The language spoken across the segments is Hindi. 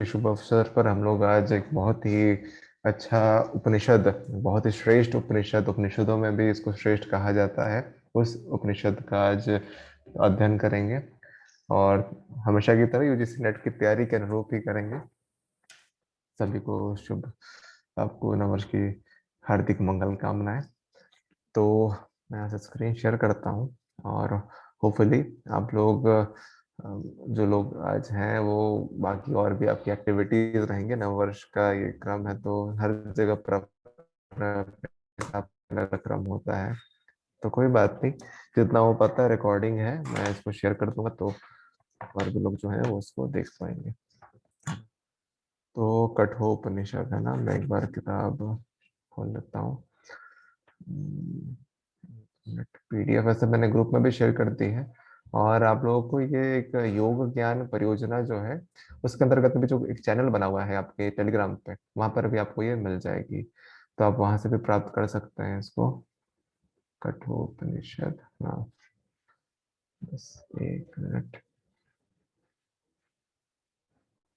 शुभ अवसर पर हम लोग आज एक बहुत ही अच्छा उपनिषद, बहुत ही श्रेष्ठ उपनिषद, उपनिषदों में भी इसको श्रेष्ठ कहा जाता है, उस उपनिषद का आज अध्ययन करेंगे। और हमेशा की तरह यूजीसी नेट की तैयारी के अनुरूप ही करेंगे। सभी को शुभ, आपको नववर्ष की हार्दिक मंगल कामनाएं। तो मैं यहाँ से स्क्रीन शेयर करता हूँ और होपफुली आप लोग जो लोग आज हैं वो बाकी और भी आपकी एक्टिविटीज रहेंगे। नववर्ष का ये क्रम है तो हर जगह अलग क्रम होता है, तो कोई बात नहीं। जितना हो पाता है रिकॉर्डिंग है, मैं इसको शेयर कर दूंगा तो और भी लोग जो है वो उसको देख पाएंगे। तो कठोपनिषद है ना, मैं एक बार किताब खोल लेता हूँ। पीडीएफ वैसे मैंने ग्रुप में भी शेयर कर दी है। और आप लोगों को ये एक योग ज्ञान परियोजना जो है उसके अंतर्गत भी जो एक चैनल बना हुआ है आपके टेलीग्राम पे, वहां पर भी आपको ये मिल जाएगी, तो आप वहां से भी प्राप्त कर सकते हैं इसको। कठोपनिषद, हाँ, बस एक मिनट।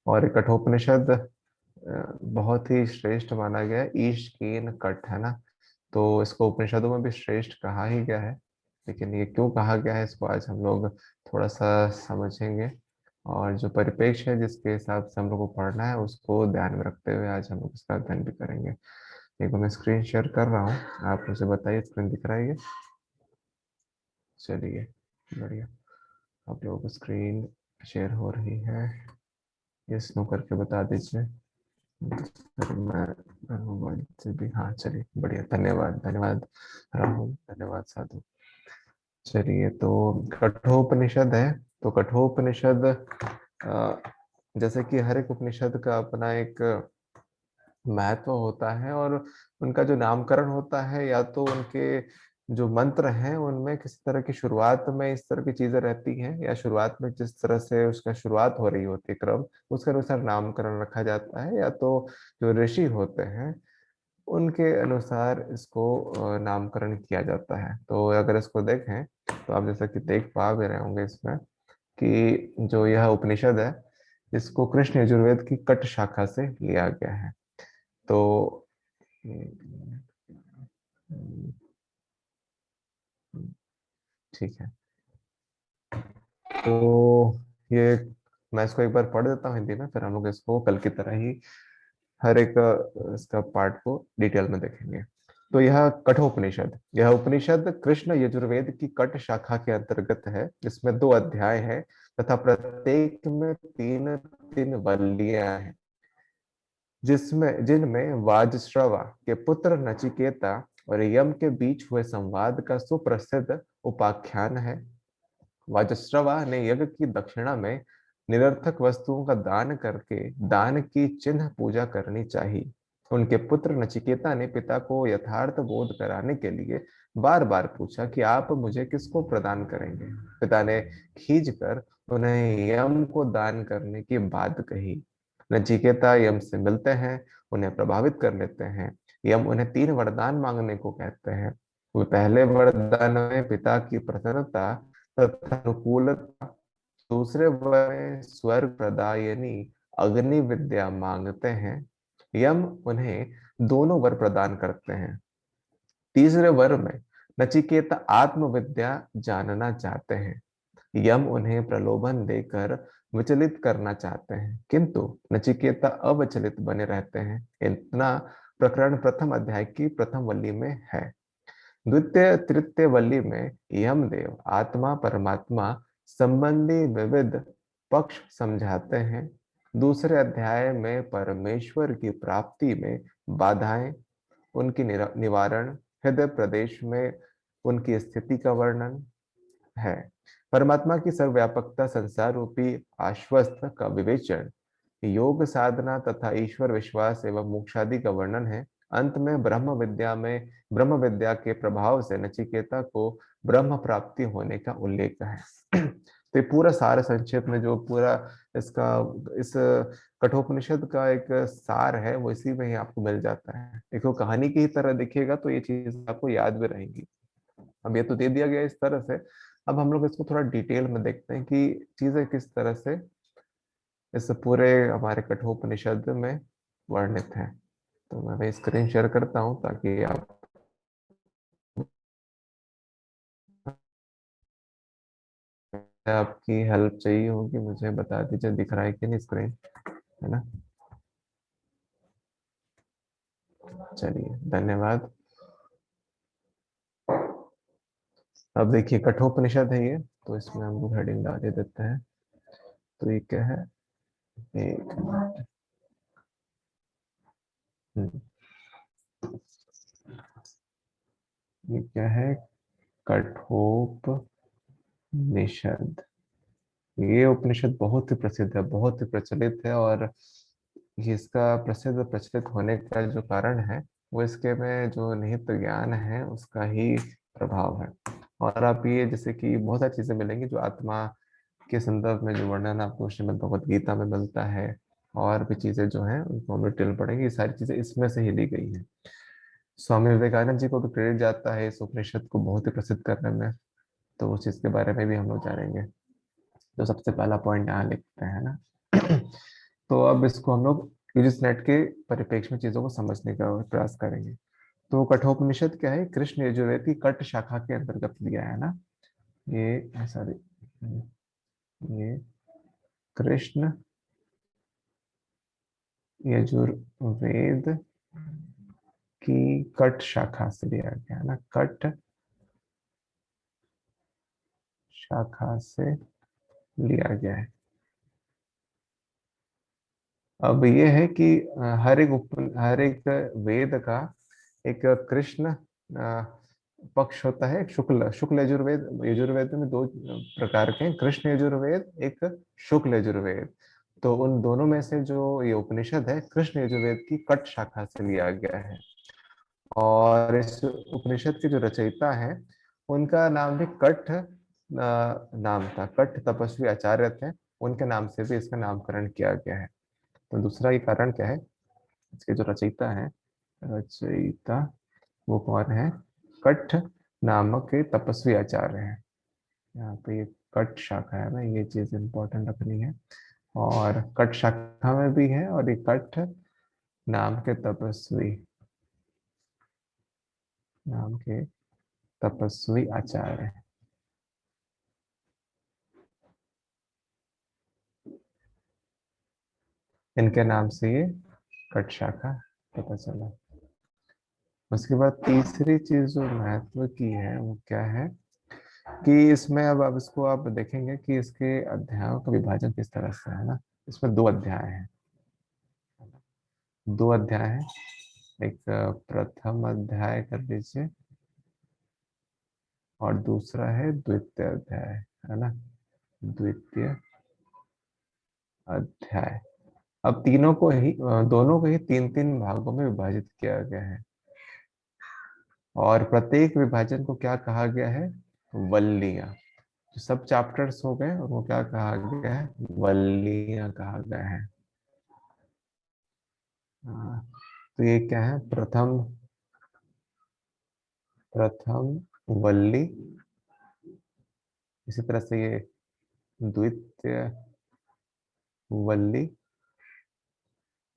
और ये कठोपनिषद बहुत ही श्रेष्ठ माना गया है, ईश कीन कठ है ना, तो इसको उपनिषदों में भी श्रेष्ठ कहा ही गया है। लेकिन ये क्यों कहा गया है इसको आज हम लोग थोड़ा सा समझेंगे, और जो परिप्रेक्ष्य है जिसके हिसाब से हम लोग को पढ़ना है उसको ध्यान में रखते हुए आज हम लोग इसका अध्ययन भी करेंगे। एक बार मैं स्क्रीन शेयर कर रहा हूँ, आप मुझे बताइए स्क्रीन दिख रहा है ये? चलिए, बढ़िया। आप लोगों को स्क्रीन शेयर हो रही है, यस नो करके बता दीजिए। सर मैं मोबाइल से भी, हाँ चलिए बढ़िया, धन्यवाद धन्यवाद राहुल, धन्यवाद साधु। चलिए, तो कठोपनिषद है। तो कठोपनिषद जैसे कि हर एक उपनिषद का अपना एक महत्व होता है, और उनका जो नामकरण होता है या तो उनके जो मंत्र हैं उनमें किसी तरह की शुरुआत में इस तरह की चीजें रहती हैं, या शुरुआत में जिस तरह से उसका शुरुआत हो रही होती है क्रम, उसके अनुसार नामकरण रखा जाता है, या तो जो ऋषि होते हैं उनके अनुसार इसको नामकरण किया जाता है। तो अगर इसको देखें तो आप जैसा कि देख पा भी रहे होंगे इसमें कि जो यह उपनिषद है इसको कृष्ण यजुर्वेद की कट शाखा से लिया गया है। तो ठीक है, तो ये मैं इसको एक बार पढ़ देता हूँ हिंदी में, फिर हम लोग इसको कल की तरह ही हर एक इसका पार्ट को डिटेल में देखेंगे। तो यह कठोपनिषद, यह उपनिषद कृष्ण यजुर्वेद की कट शाखा के अंतर्गत है। इसमें 2 अध्याय हैं तथा प्रत्येक में 3 3 वल्लियां हैं, जिनमें वाजश्रवा के पुत्र नचिकेता और यम के बीच हुए संवाद का सुप्रसिद्ध उपाख्यान है। वाजश्रवा ने यज्ञ की दक्षिणा में निरर्थक वस्तुओं का दान करके दान की चिन्ह पूजा करनी चाहिए। उनके पुत्र नचिकेता ने पिता को यथार्थ बोध कराने के लिए बार बार पूछा कि आप मुझे किसको प्रदान करेंगे। पिता ने खींच कर उन्हें यम को दान करने की बात कही। नचिकेता यम से मिलते हैं, उन्हें प्रभावित कर लेते हैं। यम उन्हें 3 वरदान मांगने को कहते हैं। वे पहले वरदान में पिता की प्रसन्नता तथा अनुकूलता, दूसरे वर में स्वर्ग प्रदायिनी अग्नि विद्या मांगते हैं। यम उन्हें दोनों वर प्रदान करते हैं। तीसरे वर में नचिकेता आत्मविद्या जानना चाहते हैं। यम उन्हें प्रलोभन देकर विचलित करना चाहते हैं, किंतु नचिकेता अविचलित बने रहते हैं। इतना प्रकरण प्रथम अध्याय की प्रथम वल्ली में है। द्वितीय तृतीय वल्ली में यमदेव आत्मा परमात्मा संबंधी विविध पक्ष समझाते हैं। दूसरे अध्याय में परमेश्वर की प्राप्ति में बाधाएं, उनकी निवारण, हृदय प्रदेश में उनकी स्थिति का वर्णन है। परमात्मा की सर्वव्यापकता, संसार रूपी आश्वस्त का विवेचन, योग साधना तथा ईश्वर विश्वास एवं मोक्षादि का वर्णन है। अंत में ब्रह्म विद्या के प्रभाव से नचिकेता को ब्रह्म प्राप्ति होने का उल्लेख है। तो ये पूरा सार संक्षेप में जो पूरा इसका इस कठोपनिषद का एक सार है वो इसी में ही आपको मिल जाता है। एक वो कहानी की ही तरह दिखेगा तो ये चीज आपको याद भी रहेंगी। अब ये तो दे दिया गया इस तरह से, अब हम लोग इसको थोड़ा डिटेल में देखते हैं कि चीजें किस तरह से इस पूरे हमारे कठोपनिषद में वर्णित है। तो मैं वही स्क्रीन शेयर करता हूँ ताकि आप आपकी हेल्प चाहिए होगी, मुझे बता दीजिए दिख रहा है कि नहीं स्क्रीन, है ना। चलिए धन्यवाद। अब देखिए कठोपनिषद है ये, तो इसमें हम लोग हेडिंग डाल ही देते हैं। तो ये क्या है, एक मिनट। हम्म, ये क्या है, कठोपनिषद। ये उपनिषद बहुत ही प्रसिद्ध है, बहुत ही प्रचलित है, और ये इसका प्रसिद्ध प्रचलित होने का जो कारण है वो इसके में जो निहित ज्ञान है उसका ही प्रभाव है। और आप ये जैसे कि बहुत सारी चीजें मिलेंगी जो आत्मा के संदर्भ में जो वर्णन आपको श्रीमद् भगवत गीता में मिलता है, और भी चीजें जो हैं उनको हम डिटेल पढ़ेंगे, ये सारी चीजें इसमें से ही ली गई हैं। स्वामी विवेकानंद जी को भी क्रेडिट जाता है इस उपनिषद को बहुत ही प्रसिद्ध करने में, तो उस चीज के बारे में भी हम लोग जानेंगे। तो सबसे पहला पॉइंट यहाँ लिखते हैं ना। तो अब इसको हम लोग यूजिस नेट के परिप्रेक्ष्य में चीजों को समझने का प्रयास करेंगे। तो कठोपनिषद क्या है, कृष्ण यजुर्वेद की कट शाखा के अंतर्गत लिया है ना। ये सॉरी, ये कृष्ण यजुर्वेद की कट शाखा से लिया गया है ना, कट शाखा से लिया गया है। अब ये है कि हर एक वेद का एक कृष्ण पक्ष होता है, एक शुक्ल शुक्ल यजुर्वेद। यजुर्वेद में दो प्रकार के हैं, कृष्ण यजुर्वेद, एक शुक्ल यजुर्वेद। तो उन दोनों में से जो ये उपनिषद है कृष्ण यजुर्वेद की कट शाखा से लिया गया है। और इस उपनिषद के जो रचयिता हैं उनका नाम भी कठ नाम था, कठ तपस्वी आचार्य थे, उनके नाम से भी इसका नामकरण किया गया है। तो दूसरा ये कारण क्या है, इसके जो रचयिता है, रचयिता वो कौन है, कठ नामक के तपस्वी आचार्य हैं। यहाँ पे ये कट शाखा है ना, ये चीज इंपॉर्टेंट रखनी है। और कट शाखा में भी है, और ये कठ नाम के तपस्वी, नाम के तपस्वी आचार्य हैं। इनके नाम से ये कट शाखा पता चला। उसके बाद तीसरी चीज जो महत्व की है वो क्या है, कि इसमें अब इसको आप देखेंगे कि इसके अध्यायों का विभाजन किस तरह से है ना। इसमें दो अध्याय हैं, दो अध्याय हैं। एक प्रथम अध्याय कर लीजिए, और दूसरा है द्वितीय अध्याय, है ना, द्वितीय अध्याय। अब तीनों को ही दोनों को ही तीन तीन भागों में विभाजित किया गया है, और प्रत्येक विभाजन को क्या कहा गया है, वल्लियां। जो सब चैप्टर्स हो गए उनको क्या कहा गया है, वल्लियां कहा गया है। हाँ, तो ये क्या है, प्रथम प्रथम वल्ली, इसी तरह से ये द्वितीय वल्ली,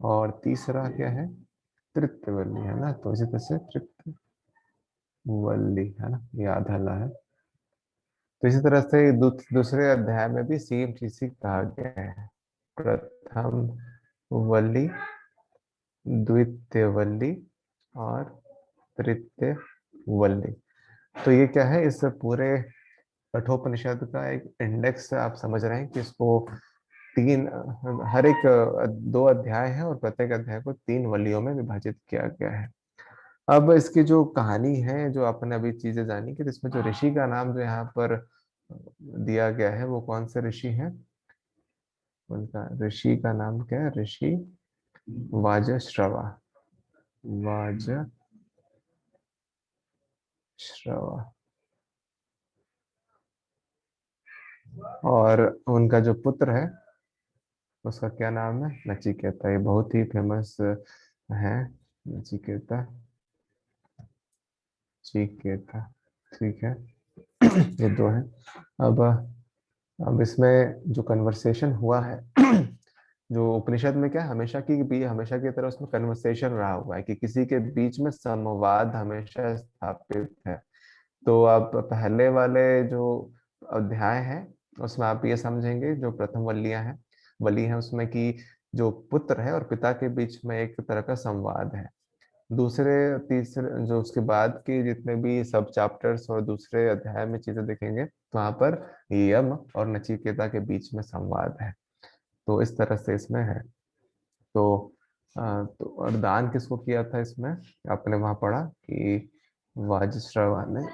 और तीसरा क्या है, तृतीय वल्ली, है ना। तो इसी तरह से तृतीय वल्ली, है ना, ये आधा ला है। तो इसी तरह से दूसरे अध्याय में भी सेम चीज ही कहा गया है, प्रथम वल्ली, द्वितीय वल्ली, और तृतीय वल्ली। तो ये क्या है, इस पूरे कठोपनिषद का एक इंडेक्स आप समझ रहे हैं कि इसको तीन, हर एक दो अध्याय है, और प्रत्येक अध्याय को तीन वलियों में विभाजित किया गया है। अब इसकी जो कहानी है, जो आपने अभी चीजें जानी, कि इसमें जो ऋषि का नाम जो यहाँ पर दिया गया है वो कौन से ऋषि हैं, उनका ऋषि का नाम क्या है, ऋषि वाजश्रवा, वाजश्रवा। और उनका जो पुत्र है उसका क्या नाम है, नचिकेता। ये बहुत ही फेमस है, नचिकेता, चिकेता, ठीक है। ये दो है। अब इसमें जो कन्वर्सेशन हुआ है जो उपनिषद में क्या है, हमेशा की भी हमेशा की तरह उसमें कन्वर्सेशन रहा हुआ है कि किसी के बीच में संवाद हमेशा स्थापित है। तो आप पहले वाले जो अध्याय है उसमें आप ये समझेंगे, जो प्रथम वल्लियां हैं वली है उसमें कि जो पुत्र है और पिता के बीच में एक तरह का संवाद है। दूसरे तीसरे जो उसके बाद के जितने भी सब चैप्टर्स और दूसरे अध्याय में चीजें देखेंगे तो वहां पर यम और नचिकेता के बीच में संवाद है। तो इस तरह से इसमें है। तो तो और दान किसको किया था इसमें, आपने वहां पढ़ा कि वाजश्रवा ने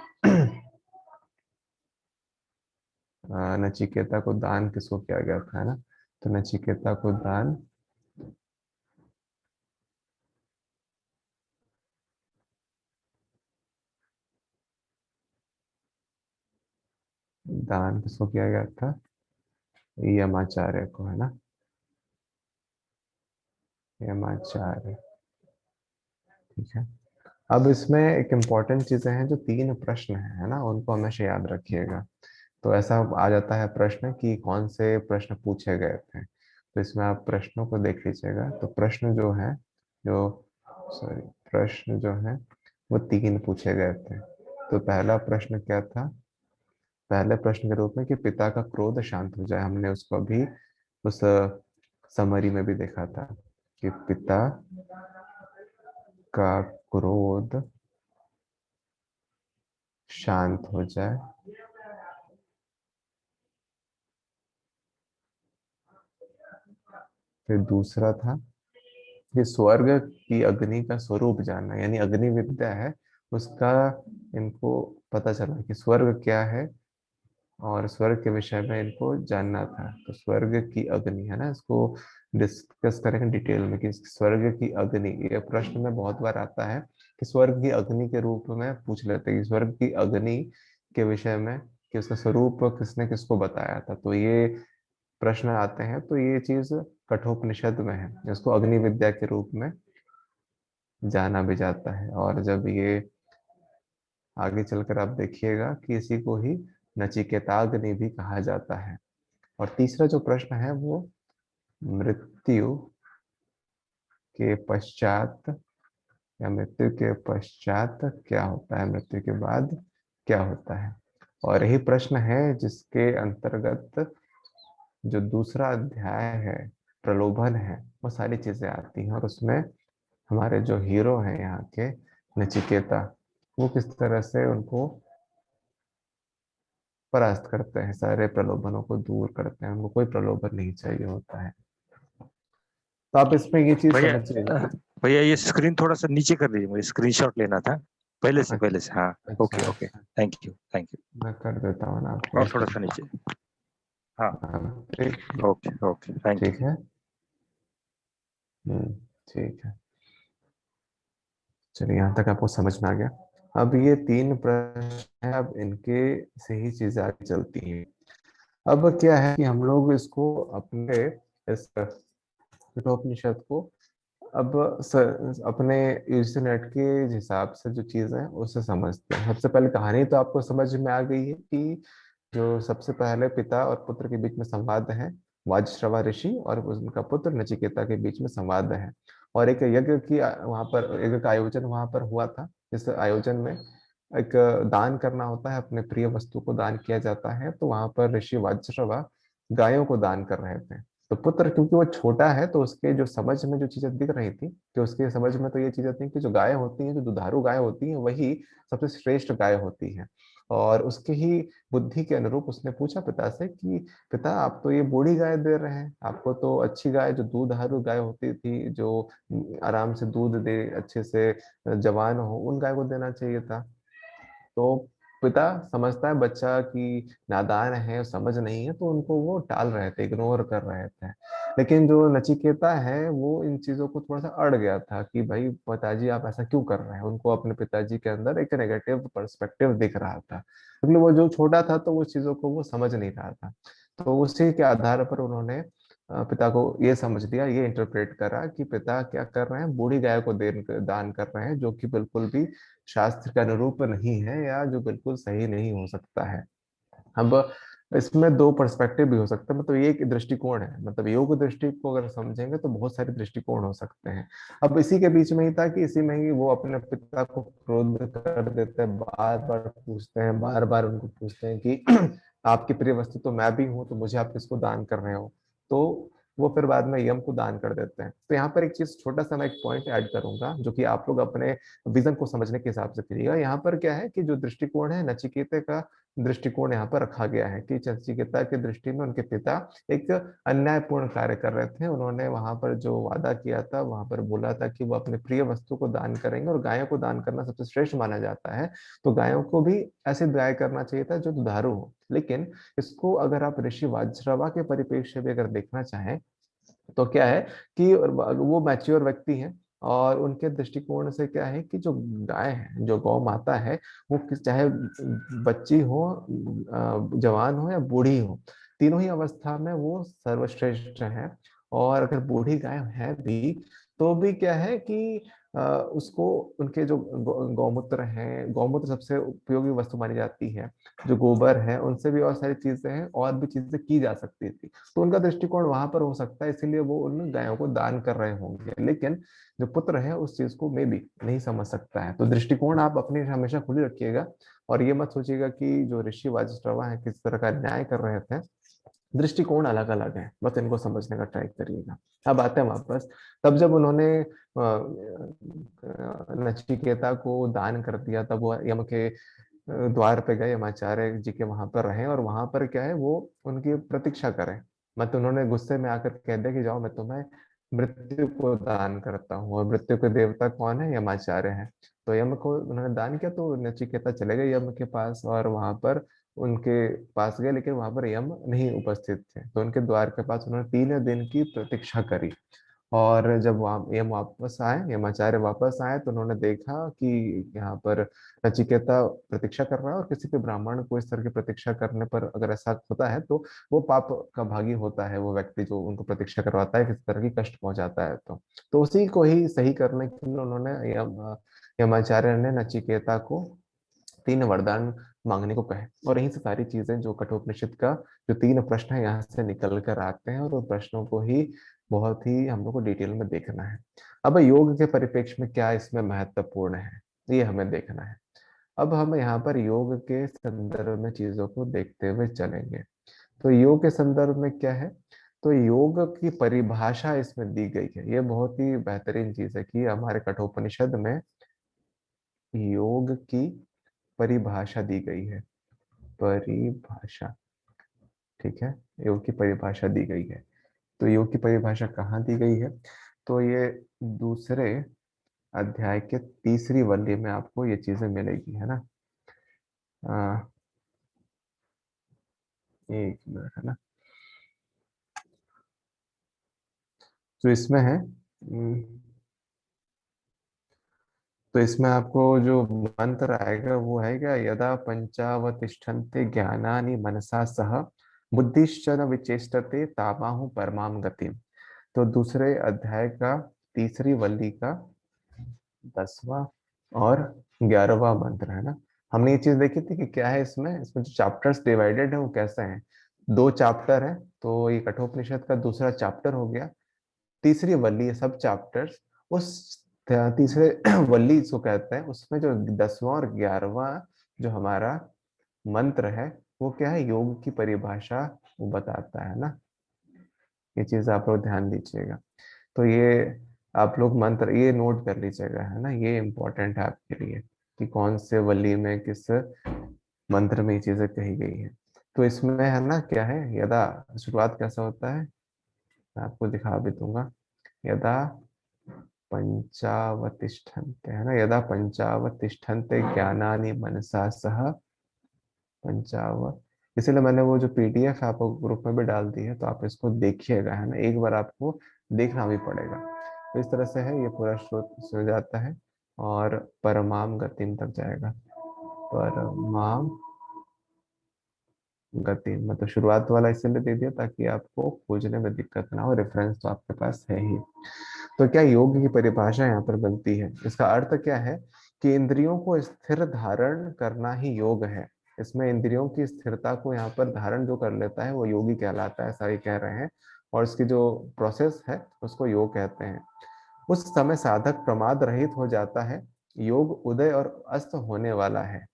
नचिकेता को दान किसको किया गया था, है ना। तो नचिकेता को दान दान किसको किया गया था, यमाचार्य को, है ना। यमाचार्य, ठीक है। अब इसमें एक इम्पॉर्टेंट चीजें हैं, जो तीन प्रश्न है ना, उनको हमेशा याद रखिएगा। तो ऐसा आ जाता है प्रश्न कि कौन से प्रश्न पूछे गए थे, तो इसमें आप प्रश्नों को देख लीजिएगा। तो प्रश्न जो है, जो सॉरी प्रश्न जो है वो तीन पूछे गए थे। तो पहला प्रश्न क्या था, पहले प्रश्न के रूप में कि पिता का क्रोध शांत हो जाए, हमने उसको अभी उस समरी में भी देखा था कि पिता का क्रोध शांत हो जाए। फिर दूसरा था कि स्वर्ग की अग्नि का स्वरूप जानना, यानी अग्नि विद्या है उसका इनको पता चला कि स्वर्ग क्या है, और स्वर्ग के विषय में इनको जानना था। तो स्वर्ग की अग्नि, है ना, इसको डिस्कस करेंगे डिटेल में कि स्वर्ग की अग्नि, ये प्रश्न में बहुत बार आता है कि स्वर्ग की अग्नि के रूप में पूछ लेते हैं कि स्वर्ग की अग्नि के विषय में कि उसका स्वरूप किसने किसको बताया था। तो ये प्रश्न आते हैं, तो ये चीज कठोपनिषद में है, इसको अग्नि विद्या के रूप में जाना भी जाता है। और जब ये आगे चलकर आप देखिएगा कि इसी को ही नचिकेताग्नि भी कहा जाता है। और तीसरा जो प्रश्न है वो मृत्यु के पश्चात, या मृत्यु के पश्चात क्या होता है, मृत्यु के बाद क्या होता है। और यही प्रश्न है जिसके अंतर्गत जो दूसरा अध्याय है प्रलोभन है, वो सारी चीजें आती हैं। और उसमें हमारे जो हीरो हैं यहाँ के नचिकेता, वो किस तरह से उनको परास्त करते हैं, सारे प्रलोभनों को दूर करते हैं, उनको कोई प्रलोभन नहीं चाहिए होता है। तो आप इसमें ये चीज भैया समझिएगा। भैया ये स्क्रीन थोड़ा सा नीचे कर दीजिए, मुझे स्क्रीनशॉट लेना था पहले से। हाँ, अच्छा ओके ओके, अच्छा, थैंक यू थैंक यू। मैं कर देता हूँ ना आपको और इस थोड़ा सा तरह। नीचे। हाँ, हाँ, ठीक। ओके ओके, थैंक ठीक यू। है। हम्म, ठीक है। चलिए, यहाँ तक आपको समझ में आ गया। अब ये तीन प्रश्न है, अब इनके से ही चीजें आगे चलती हैं। अब क्या है कि हम लोग इसको अपने इस कठोपनिषद को अब अपने यूजनेट के हिसाब से जो चीजें हैं उससे समझते हैं। सबसे पहले कहानी तो आपको समझ में आ गई है कि जो सबसे पहले पिता और पुत्र के बीच में संवाद है, वाजश्रवा ऋषि और उनका पुत्र नचिकेता के बीच में संवाद है। और एक यज्ञ की वहां पर यज्ञ का आयोजन वहां पर हुआ था। इस आयोजन में एक दान करना होता है, अपने प्रिय वस्तु को दान किया जाता है। तो वहां पर ऋषि वाजश्रवा गायों को दान कर रहे थे। तो पुत्र क्योंकि वो छोटा है, तो उसके जो समझ में जो चीजें दिख रही थी, कि उसके समझ में तो ये चीजें थी कि जो गायें होती हैं, जो दुधारू गाय होती हैं, वही सबसे श्रेष्ठ गाय होती है। और उसके ही बुद्धि के अनुरूप उसने पूछा पिता से कि पिता, आप तो ये बूढ़ी गाय दे रहे हैं, आपको तो अच्छी गाय जो दूधारू गाय होती थी, जो आराम से दूध दे, अच्छे से जवान हो, उन गाय को देना चाहिए था। तो पिता समझता है बच्चा कि नादान है, समझ नहीं है, तो उनको वो टाल रहे थे, इग्नोर कर रहे थे। लेकिन जो नचिकेता है वो इन चीजों को थोड़ा सा अड़ गया था कि भाई पिताजी आप ऐसा क्यों कर रहे हैं। उनको अपने पिताजी के अंदर एक नेगेटिव पर्सपेक्टिव दिख रहा था, क्योंकि वो जो छोटा था तो वो चीजों को वो समझ नहीं रहा था। तो उसी के आधार पर उन्होंने पिता को ये समझ लिया, ये इंटरप्रेट करा कि पिता क्या कर रहे हैं, बूढ़ी गाय को दान कर रहे हैं, जो कि बिल्कुल भी शास्त्र के अनुरूप नहीं है, या जो बिल्कुल सही नहीं हो सकता है। अब इसमें दो पर्सपेक्टिव भी हो सकते हैं, मतलब ये एक दृष्टिकोण है, मतलब योग दृष्टि को अगर समझेंगे तो बहुत सारे दृष्टिकोण हो सकते हैं। अब इसी के बीच में ही था कि इसी में ही वो अपने पिता को क्रोध कर देते हैं, बार बार पूछते हैं, बार बार उनको पूछते हैं कि आपकी प्रिय वस्तु तो मैं भी हूँ, तो मुझे आप किसको दान कर रहे हो। तो वो फिर बाद में यम को दान कर देते हैं। तो यहाँ पर एक चीज, छोटा सा मैं एक पॉइंट ऐड करूंगा जो कि आप लोग अपने विजन को समझने के हिसाब से करिएगा। यहाँ पर क्या है कि जो दृष्टिकोण है नचिकेते का दृष्टिकोण यहाँ पर रखा गया है कि नचिकेता की दृष्टि में उनके पिता एक अन्यायपूर्ण कार्य कर रहे थे। उन्होंने वहां पर जो वादा किया था, वहां पर बोला था कि वो अपने प्रिय वस्तु को दान करेंगे, और गायों को दान करना सबसे श्रेष्ठ माना जाता है। तो गायों को भी ऐसे गाय करना चाहिए था जो दुधारू हो। लेकिन इसको अगर आप ऋषि वाजश्रवा के परिप्रेक्ष्य भी अगर देखना चाहें तो क्या है कि वो मैच्योर व्यक्ति हैं, और उनके दृष्टिकोण से क्या है कि जो गाय है, जो गौ माता है, वो चाहे बच्ची हो, जवान हो या बूढ़ी हो, तीनों ही अवस्था में वो सर्वश्रेष्ठ है। और अगर बूढ़ी गाय है भी तो भी क्या है कि उसको उनके जो गौमूत्र है, गौमूत्र सबसे उपयोगी वस्तु मानी जाती है, जो गोबर है उनसे भी और सारी चीजें हैं, और भी चीजें की जा सकती थी। तो उनका दृष्टिकोण वहां पर हो सकता है, इसीलिए वो उन गायों को दान कर रहे होंगे। लेकिन जो पुत्र है उस चीज को मे भी नहीं समझ सकता है। तो दृष्टिकोण आप अपनी हमेशा खुली रखिएगा, और ये मत सोचिएगा कि जो ऋषि वाजिष्ठवा है किस तरह का न्याय कर रहे थे। दृष्टिकोण अलग अलग है, बस इनको समझने का ट्राई करिएगा। अब आते हैं वापस। तब जब उन्होंने नचिकेता को दान कर दिया, तब वो यम के द्वार पे गए, यमाचार्य जी के वहां पर रहे, और वहां पर क्या है वो उनकी प्रतीक्षा करें। मतलब उन्होंने गुस्से में आकर कह दिया कि जाओ, मैं तुम्हें मृत्यु को दान करता हूँ, और मृत्यु के देवता कौन है, यमाचार्य है। तो यम को उन्होंने दान किया, तो नचिकेता चले गए यम के पास, और वहां पर उनके पास गए, लेकिन वहां पर यम नहीं उपस्थित थे। तो उनके द्वार के पास उन्होंने 3 दिन की प्रतीक्षा करी। और जब वहां यम वापस आए, यमाचार्य वापस आए, तो उन्होंने देखा कि यहाँ पर नचिकेता प्रतीक्षा कर रहा है, और किसी भी ब्राह्मण को इस तरह की प्रतीक्षा करने पर अगर ऐसा होता है तो वो पाप का भागी होता है, वो व्यक्ति जो उनको प्रतीक्षा करवाता है, किसी तरह की कष्ट पहुंचाता है। तो उसी को ही सही करने के लिए उन्होंने यमाचार्य ने नचिकेता को 3 वरदान मांगने को कहे। और यही से सारी चीजें जो कठोपनिषद का जो 3 प्रश्न है यहाँ से निकल कर आते हैं, और उन प्रश्नों को ही बहुत ही हम लोग को डिटेल में देखना है। अब योग के परिप्रेक्ष्य में क्या इसमें महत्वपूर्ण है, ये हमें देखना है। अब हम यहाँ पर योग के संदर्भ में चीजों को देखते हुए चलेंगे। तो योग के संदर्भ में क्या है, तो योग की परिभाषा इसमें दी गई है। ये बहुत ही बेहतरीन चीज है कि हमारे कठोपनिषद में योग की परिभाषा दी गई है। परिभाषा, ठीक है, योग की परिभाषा दी गई है। तो योग की परिभाषा कहाँ दी गई है, तो ये दूसरे अध्याय के तीसरी वल्ली में आपको ये चीजें मिलेगी, है ना। आ, एक मिनट, है ना। तो इसमें है तो इसमें आपको जो मंत्र आएगा वो है क्या, यदा पंचावतिष्ठन्ते ज्ञानानि मनसा सह बुद्धिश्च न विचेष्टते तामाहु परमाम गतिम। तो दूसरे अध्याय का तीसरी वल्ली का 10वां और 11वां मंत्र, है ना। हमने ये चीज देखी थी कि क्या है इसमें इसमें जो चैप्टर्स डिवाइडेड है वो कैसे हैं। 2 चैप्टर है, तो ये कठोपनिषद का दूसरा चैप्टर हो गया। तीसरी वल्ली है, सब चैप्टर्स उस तीसरे वल्ली इसको कहते हैं, उसमें जो 10वां और 11वां जो हमारा मंत्र है वो क्या है, योग की परिभाषा वो बताता है ना। ये चीज आप लोग ध्यान दीजिएगा। तो ये आप लोग मंत्र ये नोट कर लीजिएगा, है ना, ये इम्पोर्टेंट है आपके लिए कि कौन से वली में किस मंत्र में ये चीजें कही गई है। तो इसमें है ना क्या है, यदा शुरुआत कैसा होता है मैं आपको दिखा भी दूंगा। यदा पंचावतिष्ठन्ते, है ना, यदा पंचावतिष्ठन्ते ज्ञानानि मनसा सह पंचाव। इसीलिए मैंने वो जो पीडीएफ आपको ग्रुप में भी डाल दी है, तो आप इसको देखिएगा, है ना, एक बार आपको देखना भी पड़ेगा। तो इस तरह से है, ये पूरा श्लोक हो जाता है, और परमाम गतिम तक जाएगा। परमाम गति मतलब शुरुआत वाला इसलिए दे दिया ताकि आपको खोजने में दिक्कत ना हो, रेफरेंस तो आपके पास है ही। तो क्या योग की परिभाषा यहाँ पर बनती है, इसका अर्थ क्या है कि इंद्रियों को स्थिर धारण करना ही योग है। इसमें इंद्रियों की स्थिरता को यहाँ पर धारण जो कर लेता है वो योगी कहलाता है, ऐसा ये कह रहे हैं। और इसकी जो प्रोसेस है उसको योग कहते हैं। उस समय साधक प्रमाद रहित हो जाता है, योग उदय और अस्त होने वाला है।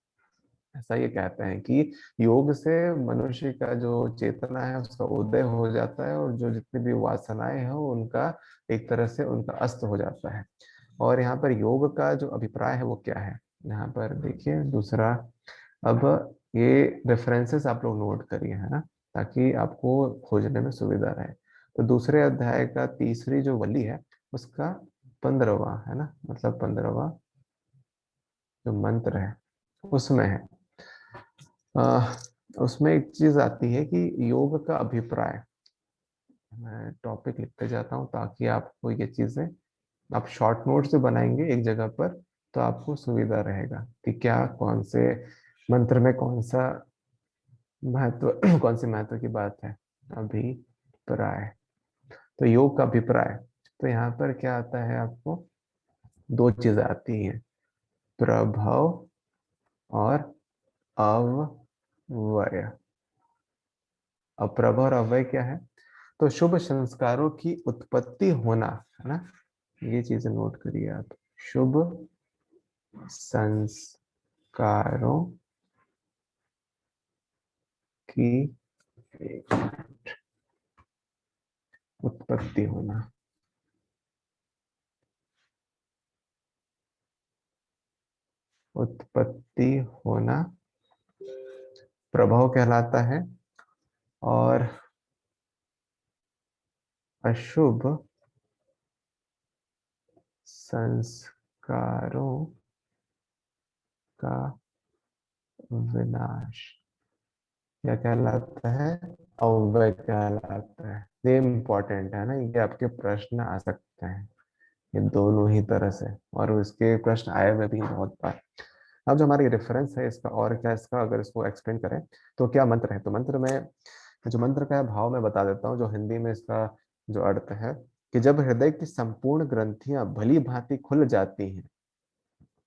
ऐसा ये कहते हैं कि योग से मनुष्य का जो चेतना है उसका उदय हो जाता है, और जो जितनी भी वासनाएं हैं उनका एक तरह से उनका अस्त हो जाता है। और यहाँ पर योग का जो अभिप्राय है वो क्या है, यहाँ पर देखिए दूसरा। अब ये रेफरेंसेस आप लोग नोट करिए, है ना, ताकि आपको खोजने में सुविधा रहे। तो दूसरे अध्याय का तीसरी जो वली है उसका 15वां, है ना, मतलब 15वां जो मंत्र है उसमें है। अ, उसमें एक चीज आती है कि योग का अभिप्राय। मैं टॉपिक लिखते जाता हूँ ताकि आपको ये चीजें, आप शॉर्ट नोट से बनाएंगे एक जगह पर तो आपको सुविधा रहेगा कि क्या कौन से मंत्र में कौन सा महत्व कौन सी महत्व की बात है। अभिप्राय, तो योग का अभिप्राय। तो यहाँ पर क्या आता है, आपको दो चीजें आती हैं, प्रभाव और अव्यय। अब प्रभाव और अव्यय क्या है, तो शुभ संस्कारों की उत्पत्ति होना, है ना, ये चीजें नोट करिए आप। शुभ संस्कारों की उत्पत्ति होना, उत्पत्ति होना प्रभाव कहलाता है। और अशुभ संस्कारों का विनाश क्या कहलाता है, अव्यय कहलाता है। ये इम्पोर्टेंट है ना, ये आपके प्रश्न आ सकते हैं ये दोनों ही तरह से, और इसके प्रश्न आए हुए भी बहुत बार। अब जो हमारी रेफरेंस है इसका और क्या, इसका अगर इसको एक्सप्लेन करें तो क्या मंत्र है, तो मंत्र में जो मंत्र का भाव मैं बता देता हूँ, जो हिंदी में इसका जो अर्थ है कि जब हृदय की संपूर्ण ग्रंथियां भली भांति खुल जाती हैं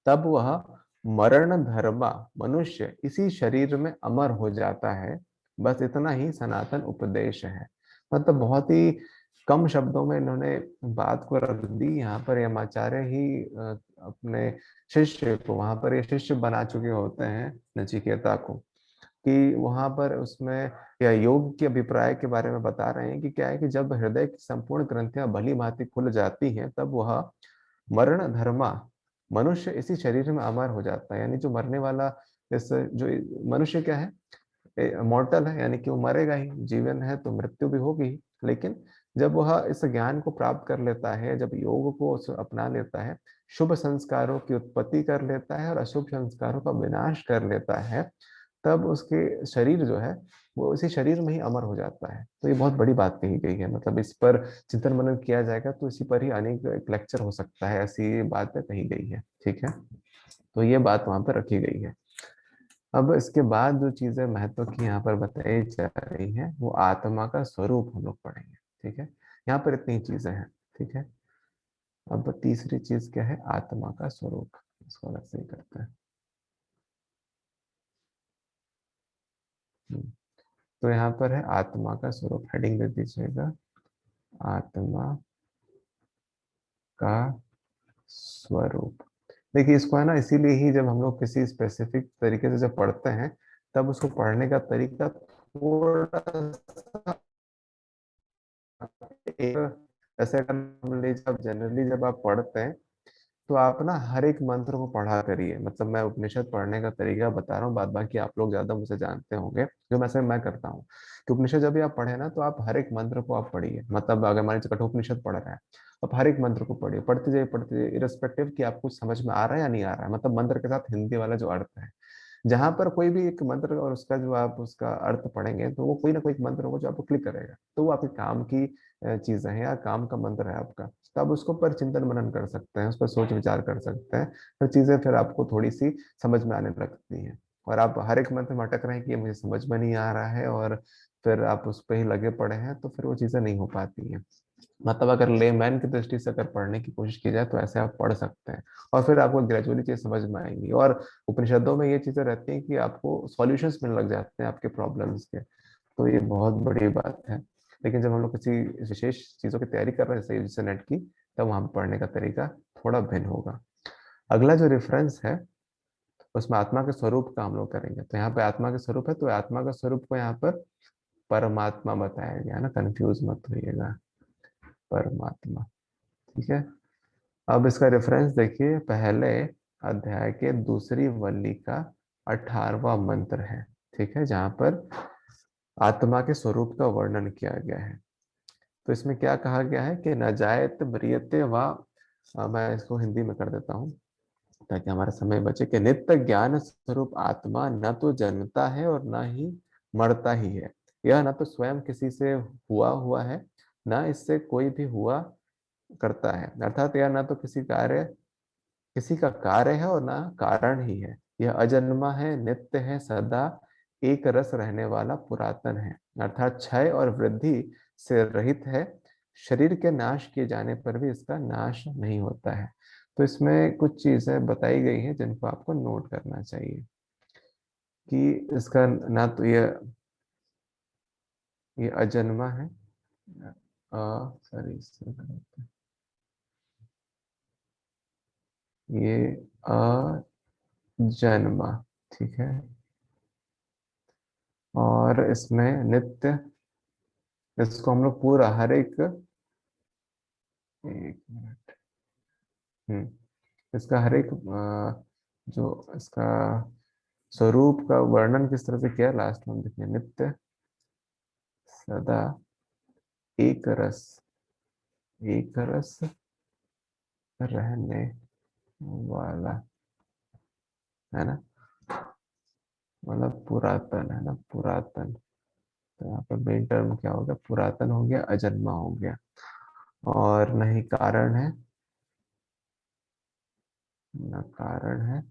तब वह मरण धर्मा मनुष्य इसी शरीर में अमर हो जाता है। बस इतना ही सनातन उपदेश है। मतलब बहुत ही कम शब्दों में इन्होंने बात को रख दी। यहाँ पर यमाचार्य ही अपने शिष्य को, वहां पर ये शिष्य बना चुके होते हैं नचिकेता को, कि वहां पर उसमें या योग के अभिप्राय के बारे में बता रहे हैं कि क्या है कि जब हृदय की संपूर्ण ग्रंथियां भली भांति खुल जाती हैं तब वह मरण धर्मा मनुष्य इसी शरीर में अमर हो जाता है। यानी जो मरने वाला, इस जो मनुष्य क्या है, मॉर्टल है, यानी कि वो मरेगा ही, जीवन है तो मृत्यु भी होगी ही। लेकिन जब वह इस ज्ञान को प्राप्त कर लेता है, जब योग को अपना लेता है, शुभ संस्कारों की उत्पत्ति कर लेता है और अशुभ संस्कारों का विनाश कर लेता है, तब उसके शरीर जो है वो उसी शरीर में ही अमर हो जाता है। तो ये बहुत बड़ी बात कही गई है, मतलब इस पर चिंतन मनन किया जाएगा तो इसी पर ही अनेक एक लेक्चर हो सकता है, ऐसी बातें कही गई है। ठीक है, तो ये बात वहां पर रखी गई है। अब इसके बाद जो चीजें महत्व की यहाँ पर बताई जा रही हैं वो आत्मा का स्वरूप हम लोग पढ़ेंगे। ठीक है, यहाँ पर इतनी चीजें हैं। ठीक है, अब तीसरी चीज क्या है, आत्मा का स्वरूप, इसको अलग से ही करते हैं। तो यहाँ पर है आत्मा का स्वरूप, हेडिंग दे दीजिएगा, आत्मा का स्वरूप। देखिए इसको है ना, इसीलिए ही जब हम लोग किसी स्पेसिफिक तरीके से जब पढ़ते हैं तब उसको पढ़ने का तरीका थोड़ा सा एक, ऐसे अगर जब जनरली जब आप पढ़ते हैं तो आप ना हर एक मंत्र को पढ़ा करिए। मतलब मैं उपनिषद पढ़ने का तरीका बता रहा हूँ, बाद बाकी आप लोग ज्यादा मुझे जानते होंगे, जो मैं करता हूँ कि उपनिषद जब भी आप पढ़े ना तो आप हर एक मंत्र को आप पढ़िए। मतलब अगर मान लीजिए कठोपनिषद पढ़ रहे हैं, आप हर एक मंत्र को पढ़िए, पढ़ते जाइए इरेस्पेक्टिव कि आपको समझ में आ रहा है या नहीं आ रहा है, मतलब मंत्र के साथ हिंदी वाला जो अर्थ है। जहां पर कोई भी एक मंत्र और उसका जो आप उसका अर्थ पढ़ेंगे तो वो कोई ना कोई एक मंत्र होगा जो आपको क्लिक करेगा, तो वो आपके काम की चीजें हैं या काम का मंत्र है आपका, तो आप उसको पर चिंतन मनन कर सकते हैं, उस पर सोच विचार कर सकते हैं। फिर चीजें फिर आपको थोड़ी सी समझ में आने लगती हैं। और आप हर एक मंत्र में अटक रहे हैं कि ये मुझे समझ में नहीं आ रहा है, और फिर आप उस पर ही लगे पड़े हैं, तो फिर वो चीजें नहीं हो पाती हैं। मतलब अगर लेमैन की दृष्टि से अगर पढ़ने की कोशिश की जाए तो ऐसे आप पढ़ सकते हैं, और फिर आपको ग्रेजुअली चीज समझ में आएंगी। और उपनिषदों में ये चीजें रहती हैं कि आपको सॉल्यूशंस मिलने लग जाते हैं आपके प्रॉब्लम्स के, तो ये बहुत बड़ी बात है। लेकिन जब हम लोग किसी विशेष चीजों की तैयारी कर रहे हैं जैसे नेट की, तब वहां पर पढ़ने का तरीका थोड़ा भिन्न होगा। अगला जो रेफरेंस है उसमें आत्मा के स्वरूप का हम लोग करेंगे। तो यहाँ पे आत्मा के स्वरूप है, तो आत्मा का स्वरूप को यहाँ पर परमात्मा बताया गया है ना, कंफ्यूज मत होइएगा, परमात्मा। ठीक है। अब इसका रेफरेंस देखिए, पहले अध्याय के दूसरी वल्ली का 18वां मंत्र है। ठीक है, जहां पर आत्मा के स्वरूप का वर्णन किया गया है। तो इसमें क्या कहा गया है कि न जायत म्रियते वा, मैं इसको हिंदी में कर देता हूँ ताकि हमारा समय बचे, कि नित्य ज्ञान स्वरूप आत्मा न तो जन्मता है और न ही मरता ही है। यह न तो स्वयं किसी से हुआ हुआ है, न इससे कोई भी हुआ करता है। अर्थात यह न तो किसी का कार्य है और ना कारण ही है। यह अजन्मा है, नित्य है, सदा एक रस रहने वाला पुरातन है, अर्थात क्षय और वृद्धि से रहित है। शरीर के नाश किए जाने पर भी इसका नाश नहीं होता है। तो इसमें कुछ चीजें बताई गई हैं जिनको आपको नोट करना चाहिए कि इसका ना तो ये अजन्मा है, सॉरी, ये अजन्मा, ठीक है। और इसमें नित्य, इसको हम लोग पूरा हर एक मिनट, इसका हर एक जो इसका स्वरूप का वर्णन किस तरह से किया है, लास्ट में हम देखेंगे। नित्य, सदा, एक रस, एक रस रहने वाला, है ना, मतलब पुरातन, है ना, पुरातन। तो यहाँ पर मेन टर्म क्या हो गया, पुरातन हो गया, अजन्मा हो गया। और न ही कारण है, न कारण है,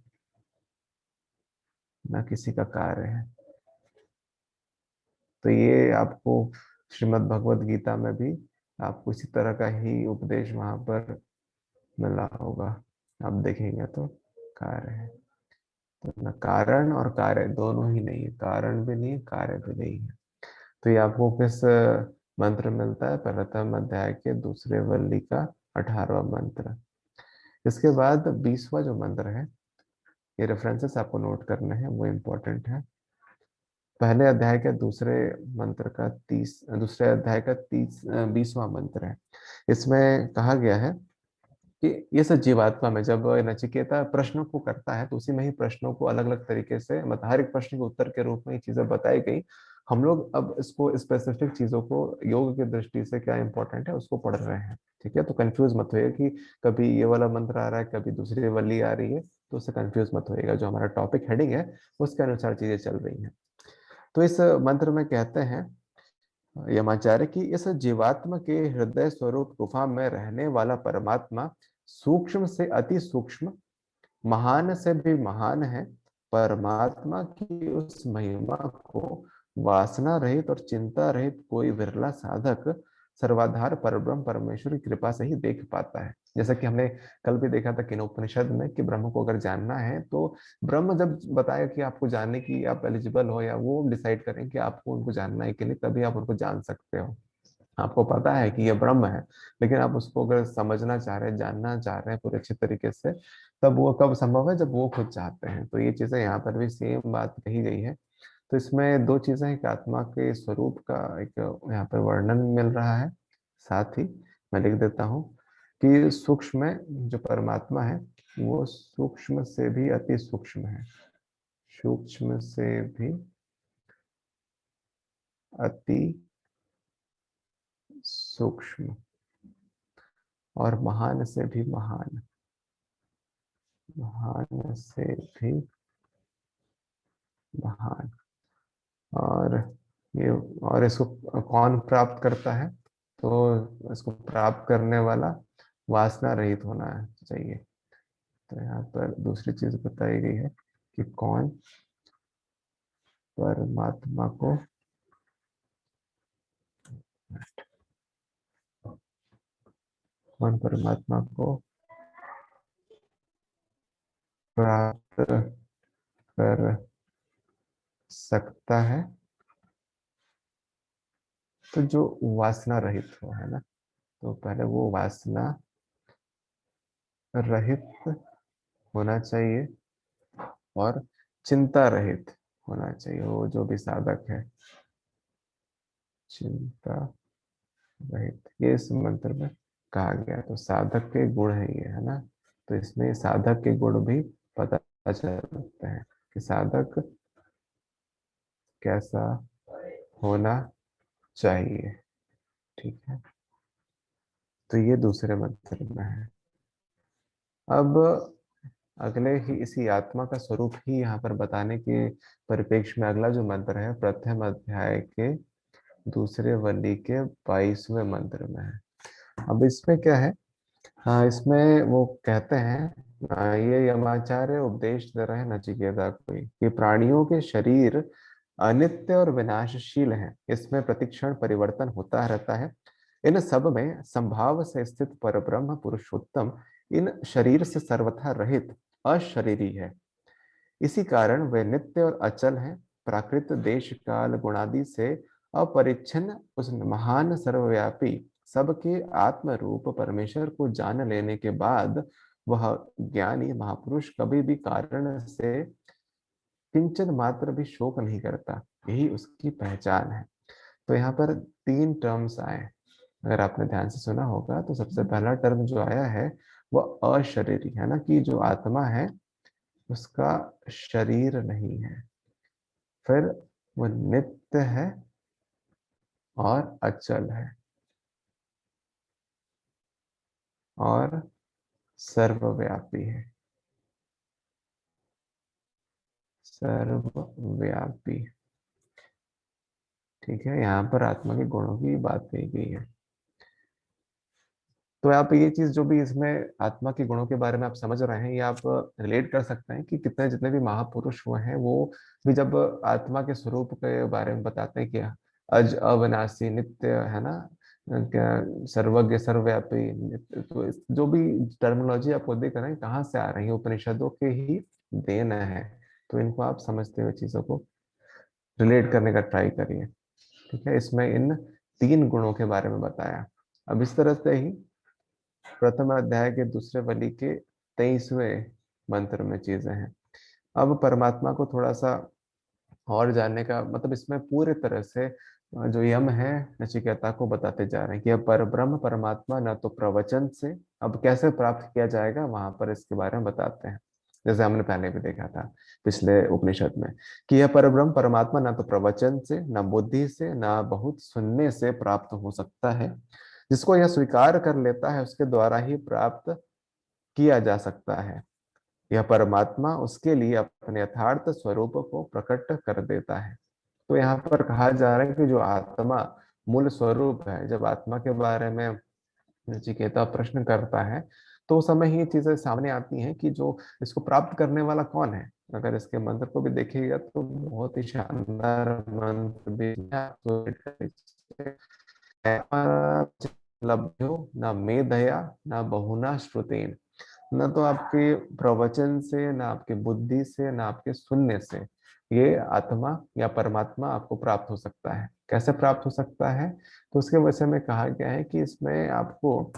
न किसी का कार्य है। तो ये आपको श्रीमद् भगवत गीता में भी आपको इसी तरह का ही उपदेश वहां पर मिला होगा, आप देखेंगे तो। कार्य है, तो न कारण और कार्य दोनों ही नहीं है, कारण भी नहीं है, कार्य भी नहीं है। तो ये आपको किस मंत्र में मिलता है, प्रथम अध्याय के दूसरे वल्ली का 18वां मंत्र। इसके बाद 20वां जो मंत्र है, ये रेफरेंसेस आपको नोट करने हैं, वो इम्पोर्टेंट है। पहले अध्याय के दूसरे मंत्र का दूसरे अध्याय का 20वां मंत्र है। इसमें कहा गया है कि ये सब जीवात्मा में जब नचिकेता प्रश्नों को करता है तो उसी में ही प्रश्नों को अलग अलग तरीके से, मतलब हर एक प्रश्न के उत्तर के रूप में ये चीजें बताई गई। हम लोग अब इसको स्पेसिफिक चीजों को योग की दृष्टि से क्या इंपॉर्टेंट है उसको पढ़ रहे हैं। ठीक है, तो कंफ्यूज मत होइए कि कभी ये वाला मंत्र आ रहा है, कभी दूसरी वाली आ रही है, तो उससे कंफ्यूज मत होइएगा। जो हमारा टॉपिक हेडिंग है उसके अनुसार चीजें चल रही हैं। तो इस मंत्र में कहते हैं यमाचार्य की, इस जीवात्मा के हृदय स्वरूप गुफा में रहने वाला परमात्मा सूक्ष्म से अति सूक्ष्म, महान से भी महान है। परमात्मा की उस महिमा को वासना रहित और चिंता रहित कोई विरला साधक सर्वाधार परब्रह्म परमेश्वर की कृपा से ही देख पाता है। जैसा कि हमने कल भी देखा था किनोपनिषद में कि ब्रह्म को अगर जानना है तो ब्रह्म जब बताया कि आपको जानने की आप एलिजिबल हो, या वो डिसाइड करें कि आपको उनको जानना है कि नहीं, तभी आप उनको जान सकते हो। आपको पता है कि ये ब्रह्म है, लेकिन आप उसको अगर समझना चाह रहे हैं, जानना चाह रहे हैं पूरे अच्छे तरीके से, तब वो कब संभव है, जब वो खुद चाहते हैं। तो ये चीजें यहाँ पर भी सेम बात कही गई है। तो इसमें दो चीजें हैं कि आत्मा के स्वरूप का एक यहाँ पर वर्णन मिल रहा है, साथ ही मैं लिख देता हूँ कि सूक्ष्म में जो परमात्मा है वो सूक्ष्म से भी अति सूक्ष्म है, सूक्ष्म से भी अति सूक्ष्म, और महान से भी महान, महान से भी महान। और ये, और इसको कौन प्राप्त करता है, तो इसको प्राप्त करने वाला वासना रहित होना चाहिए। तो यहाँ पर दूसरी चीज बताई गई है कि कौन परमात्मा को कौन परमात्मा को प्राप्त कर सकता है? तो जो वासना रहित हो, है ना। तो पहले वो वासना रहित होना चाहिए और चिंता रहित होना चाहिए, वो जो भी साधक है। चिंता रहित, ये इस मंत्र में कहा गया है। तो साधक के गुण है ये, है ना। तो इसमें साधक के गुण भी पता चलते हैं कि साधक कैसा होना चाहिए। ठीक है, तो ये दूसरे मंत्र में है। अब अगले ही इसी आत्मा का स्वरूप ही यहाँ पर बताने के परिप्रेक्ष्य में अगला जो मंत्र है प्रथम अध्याय के दूसरे वल्ली के 22वें मंत्र में है। अब इसमें क्या है? हाँ, इसमें वो कहते हैं, ये यमाचार्य उपदेश दे रहे हैं नचिकेता को कि प्राणियों के शरीर अनित्य और विनाशशील हैं, इसमें प्रतिक्षण परिवर्तन होता रहता है। इन सब में संभाव से स्थित परब्रह्म पुरुषोत्तम इन शरीर से सर्वथा रहित अशरीरी है। इसी कारण वे नित्य और अचल हैं। प्राकृत देश काल गुणादि से अपरिच्छिन्न उस महान सर्वव्यापी सबके आत्म रूप परमेश्वर को जान लेने के बाद वह ज्ञानी महापुरुष कभी भी कारण से किंचन मात्र भी शोक नहीं करता। यही उसकी पहचान है। तो यहाँ पर तीन टर्म्स आए, अगर आपने ध्यान से सुना होगा तो सबसे पहला टर्म जो आया है वह अशरीरी है ना, कि जो आत्मा है उसका शरीर नहीं है। फिर वो नित्य है और अचल है और सर्वव्यापी है। सर्वव्यापी, ठीक है। यहाँ पर आत्मा के गुणों की बात कही गई है। तो आप ये चीज जो भी इसमें आत्मा के गुणों के बारे में आप समझ रहे हैं, ये आप रिलेट कर सकते हैं कि कितने जितने भी महापुरुष हुए हैं वो भी जब आत्मा के स्वरूप के बारे में बताते हैं कि अज अविनाशी नित्य, है ना, क्या सर्वज्ञ सर्वव्यापी नित्य, तो जो भी टर्मिनोलॉजी आपको दिख रहा है कहाँ से आ रही है, उपनिषदों के ही देन है। तो इनको आप समझते हुए चीजों को रिलेट करने का ट्राई करिए। ठीक है, इसमें इन तीन गुणों के बारे में बताया। अब इस तरह से ही प्रथम अध्याय के दूसरे वली के 23वें मंत्र में चीजें हैं। अब परमात्मा को थोड़ा सा और जानने का मतलब इसमें पूरे तरह से जो यम है नचिकेता को बताते जा रहे हैं कि अब पर ब्रह्म परमात्मा न तो प्रवचन से, अब कैसे प्राप्त किया जाएगा वहां पर इसके बारे में बताते हैं। जैसे हमने पहले भी देखा था पिछले उपनिषद में कि यह परब्रह्म परमात्मा न तो प्रवचन से, न बुद्धि से, न बहुत सुनने से प्राप्त हो सकता है। जिसको यह स्वीकार कर लेता है उसके द्वारा ही प्राप्त किया जा सकता है। यह परमात्मा उसके लिए अपने यथार्थ स्वरूप को प्रकट कर देता है। तो यहाँ पर कहा जा रहा है कि जो आत्मा मूल स्वरूप है, जब आत्मा के बारे में नचिकेता प्रश्न करता है तो उस समय ही ये चीजें सामने आती हैं कि जो इसको प्राप्त करने वाला कौन है। अगर इसके मंत्र को भी देखिएगा तो बहुत ही शानदार मंत्र भी है। लभ्यो न मेधया न बहुना श्रुतेन, न तो आपके प्रवचन से, न आपके बुद्धि से, न आपके सुनने से ये आत्मा या परमात्मा आपको प्राप्त हो सकता है। कैसे प्राप्त हो सकता है? तो उसके विषय में कहा गया है कि इसमें आपको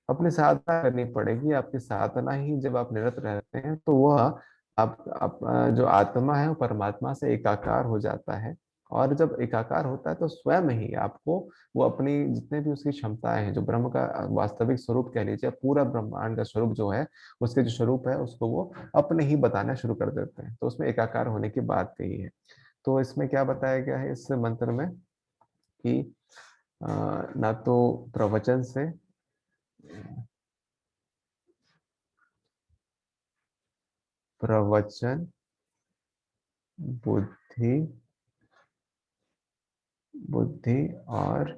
अपनी साधना करनी पड़ेगी। आपकी साधना ही जब आप निरत रहते हैं तो वह आप जो आत्मा है वो परमात्मा से एकाकार हो जाता है। और जब एकाकार होता है तो स्वयं ही आपको वो अपनी जितने भी उसकी क्षमताएं हैं, जो ब्रह्म का वास्तविक स्वरूप कह लीजिए, पूरा ब्रह्मांड का स्वरूप जो है, उसके जो स्वरूप है उसको वो अपने ही बताना शुरू कर देते हैं। तो उसमें एकाकार होने की बात कही है। तो इसमें क्या बताया गया है इस मंत्र में कि ना तो प्रवचन से, प्रवचन, बुद्धि, बुद्धि और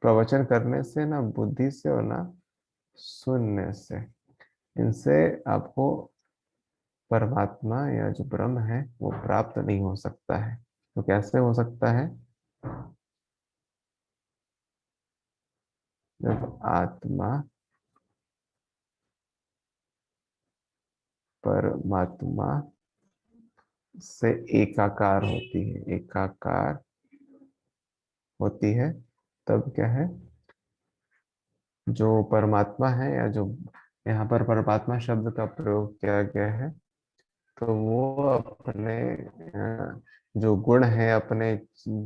प्रवचन करने से, ना बुद्धि से और ना सुनने से, इनसे आपको परमात्मा या जो ब्रह्म है वो प्राप्त नहीं हो सकता है। तो कैसे हो सकता है? जब आत्मा परमात्मा से एकाकार होती है, एकाकार होती है, तब क्या है, जो परमात्मा है, या जो यहाँ पर परमात्मा शब्द का प्रयोग किया गया है, तो वो अपने जो गुण है अपने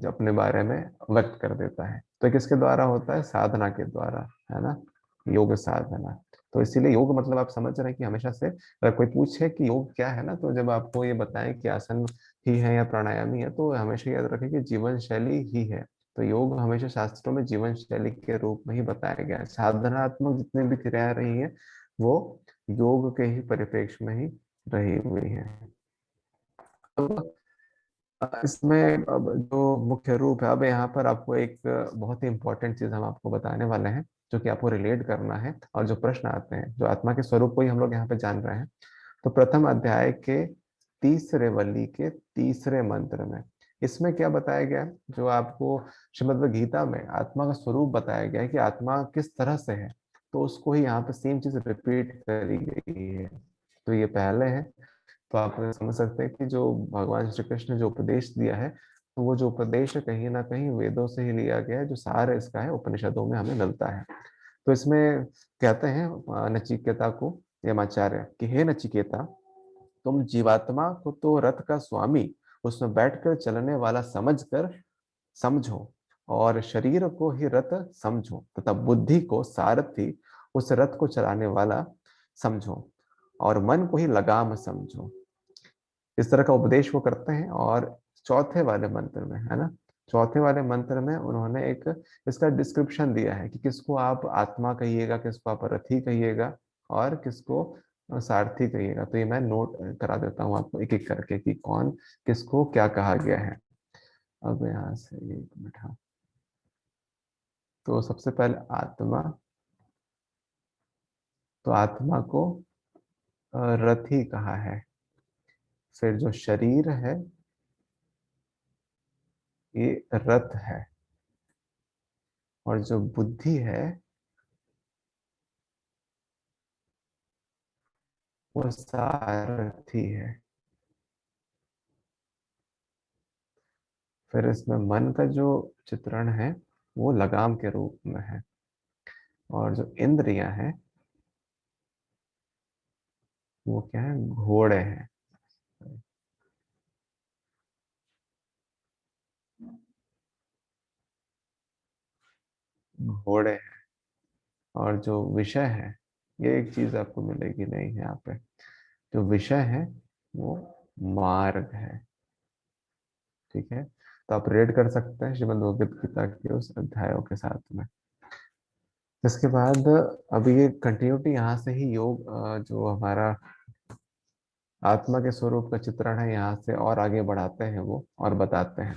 अपने बारे में व्यक्त कर देता है। तो किसके द्वारा होता है? साधना के द्वारा, है ना, योग साधना। तो इसीलिए योग मतलब आप समझ रहे हैं कि हमेशा से अगर कोई पूछे कि योग क्या है ना, तो जब आपको ये बताएं कि आसन ही है या प्राणायाम ही है, तो हमेशा याद रखें कि जीवन शैली ही है। तो योग हमेशा शास्त्रों में जीवन शैली के रूप में ही बताया गया है। साधनात्मक जितनी भी क्रियाएं रही हैं वो योग के ही परिप्रेक्ष्य में ही रही हुई है। अब इसमें अब जो मुख्य रूप है, अब यहाँ पर आपको एक बहुत ही इंपॉर्टेंट चीज हम आपको बताने वाले हैं, जो कि आपको रिलेट करना है, और जो प्रश्न आते हैं जो आत्मा के स्वरूप को ही हम लोग यहाँ पे जान रहे हैं। तो प्रथम अध्याय के तीसरे वल्ली के तीसरे मंत्र में इसमें क्या बताया गया है? जो आपको श्रीमद् गीता में आत्मा का स्वरूप बताया गया है कि आत्मा किस तरह से है, तो उसको ही यहाँ पे सेम चीज रिपीट करी गई है। तो ये पहले है। तो आप समझ सकते हैं कि जो भगवान श्री कृष्ण ने जो उपदेश दिया है, तो वो जो उपदेश है कहीं ना कहीं वेदों से ही लिया गया है, जो सार इसका है उपनिषदों में हमें मिलता है। तो इसमें कहते हैं नचिकेता को यमाचार्य कि हे नचिकेता, तुम जीवात्मा को तो रथ का स्वामी, उसमें बैठकर चलने वाला समझकर समझो, और शरीर को ही रथ समझो, तथा बुद्धि को सारथी, उस रथ को चलाने वाला समझो, और मन को ही लगाम समझो। इस तरह का उपदेश वो करते हैं। और चौथे वाले मंत्र में, है ना, चौथे वाले मंत्र में उन्होंने एक इसका डिस्क्रिप्शन दिया है कि किसको आप आत्मा कहिएगा, किसको आप रथी कहिएगा, और किसको सारथी कहिएगा। तो ये मैं नोट करा देता हूँ आपको एक एक करके कि कौन किसको क्या कहा गया है। अब यहाँ से एक मिनट, हाँ। तो सबसे पहले आत्मा, तो आत्मा को रथी कहा है। फिर जो शरीर है ये रथ है, और जो बुद्धि है वो सारथी है। फिर इसमें मन का जो चित्रण है वो लगाम के रूप में है, और जो इंद्रियां हैं वो क्या है, घोड़े हैं। घोड़े हैं। और जो विषय है, ये एक चीज आपको मिलेगी नहीं है यहाँ पे, जो विषय है वो मार्ग है। ठीक है, तो आप रेड कर सकते हैं श्रीमद् भगवद गीता के उस अध्यायों के साथ में। इसके बाद अब ये कंटिन्यूटी यहाँ से ही योग जो हमारा आत्मा के स्वरूप का चित्रण है यहाँ से और आगे बढ़ाते हैं वो, और बताते हैं।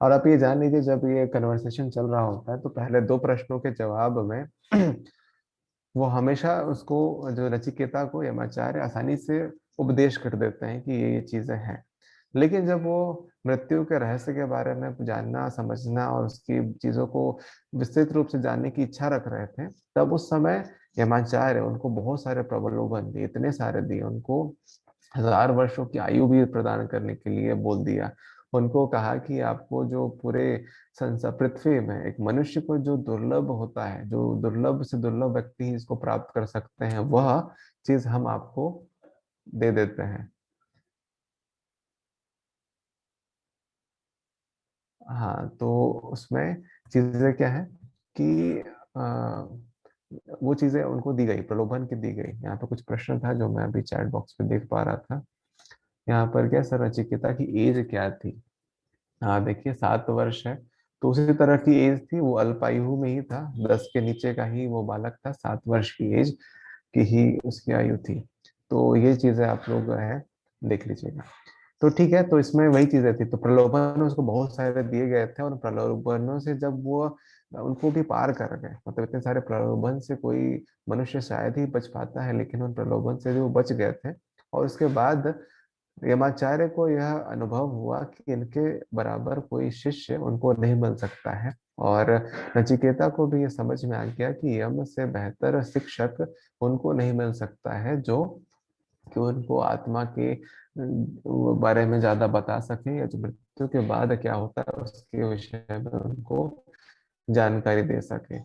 और आप ये जान लीजिए, जब ये कन्वर्सेशन चल रहा होता है तो पहले दो प्रश्नों के जवाब में वो हमेशा उसको, जो नचिकेता को यमाचार्य आसानी से उपदेश कर देते हैं कि ये चीजें हैं। लेकिन जब वो मृत्यु के रहस्य के बारे में जानना, समझना और उसकी चीजों को विस्तृत रूप से जानने की इच्छा रख रहे थे, तब उस समय यमाचार्य उनको बहुत सारे प्रलोभन दिए, इतने सारे दिए उनको, 1000 वर्षों की आयु भी प्रदान करने के लिए बोल दिया। उनको कहा कि आपको जो पूरे संसार पृथ्वी में एक मनुष्य को जो दुर्लभ होता है, जो दुर्लभ से दुर्लभ व्यक्ति ही इसको प्राप्त कर सकते हैं, वह चीज हम आपको दे देते हैं। हाँ, तो उसमें चीजें क्या है कि वो चीजें उनको दी गई, प्रलोभन की दी गई। यहाँ पे कुछ प्रश्न था जो मैं अभी चैट बॉक्स पे देख पा रहा था। यहाँ पर क्या, सर नचिकेता की एज क्या थी? हाँ देखिए, 7 वर्ष है, तो उसी तरह की एज थी, वो अल्पायु में ही था, 10 के नीचे का ही वो बालक था, 7 वर्ष की एज की ही उसकी आयु थी। तो ये चीजें आप लोग है देख लीजिएगा। तो ठीक है, तो इसमें वही चीजें थी, तो प्रलोभन उसको बहुत सारे दिए गए थे, और प्रलोभनों से जब वो उनको भी पार कर गए, मतलब इतने सारे प्रलोभन से कोई मनुष्य शायद ही बच पाता है, लेकिन उन प्रलोभन से भी वो बच गए थे। और उसके बाद यमाचार्य को यह अनुभव हुआ कि इनके बराबर कोई शिष्य उनको नहीं मिल सकता है, और नचिकेता को भी ये समझ में आ गया कि यम से बेहतर शिक्षक उनको नहीं मिल सकता है जो कि उनको आत्मा के बारे में ज्यादा बता सके, या जो मृत्यु के बाद क्या होता है उसके विषय में उनको जानकारी दे सके।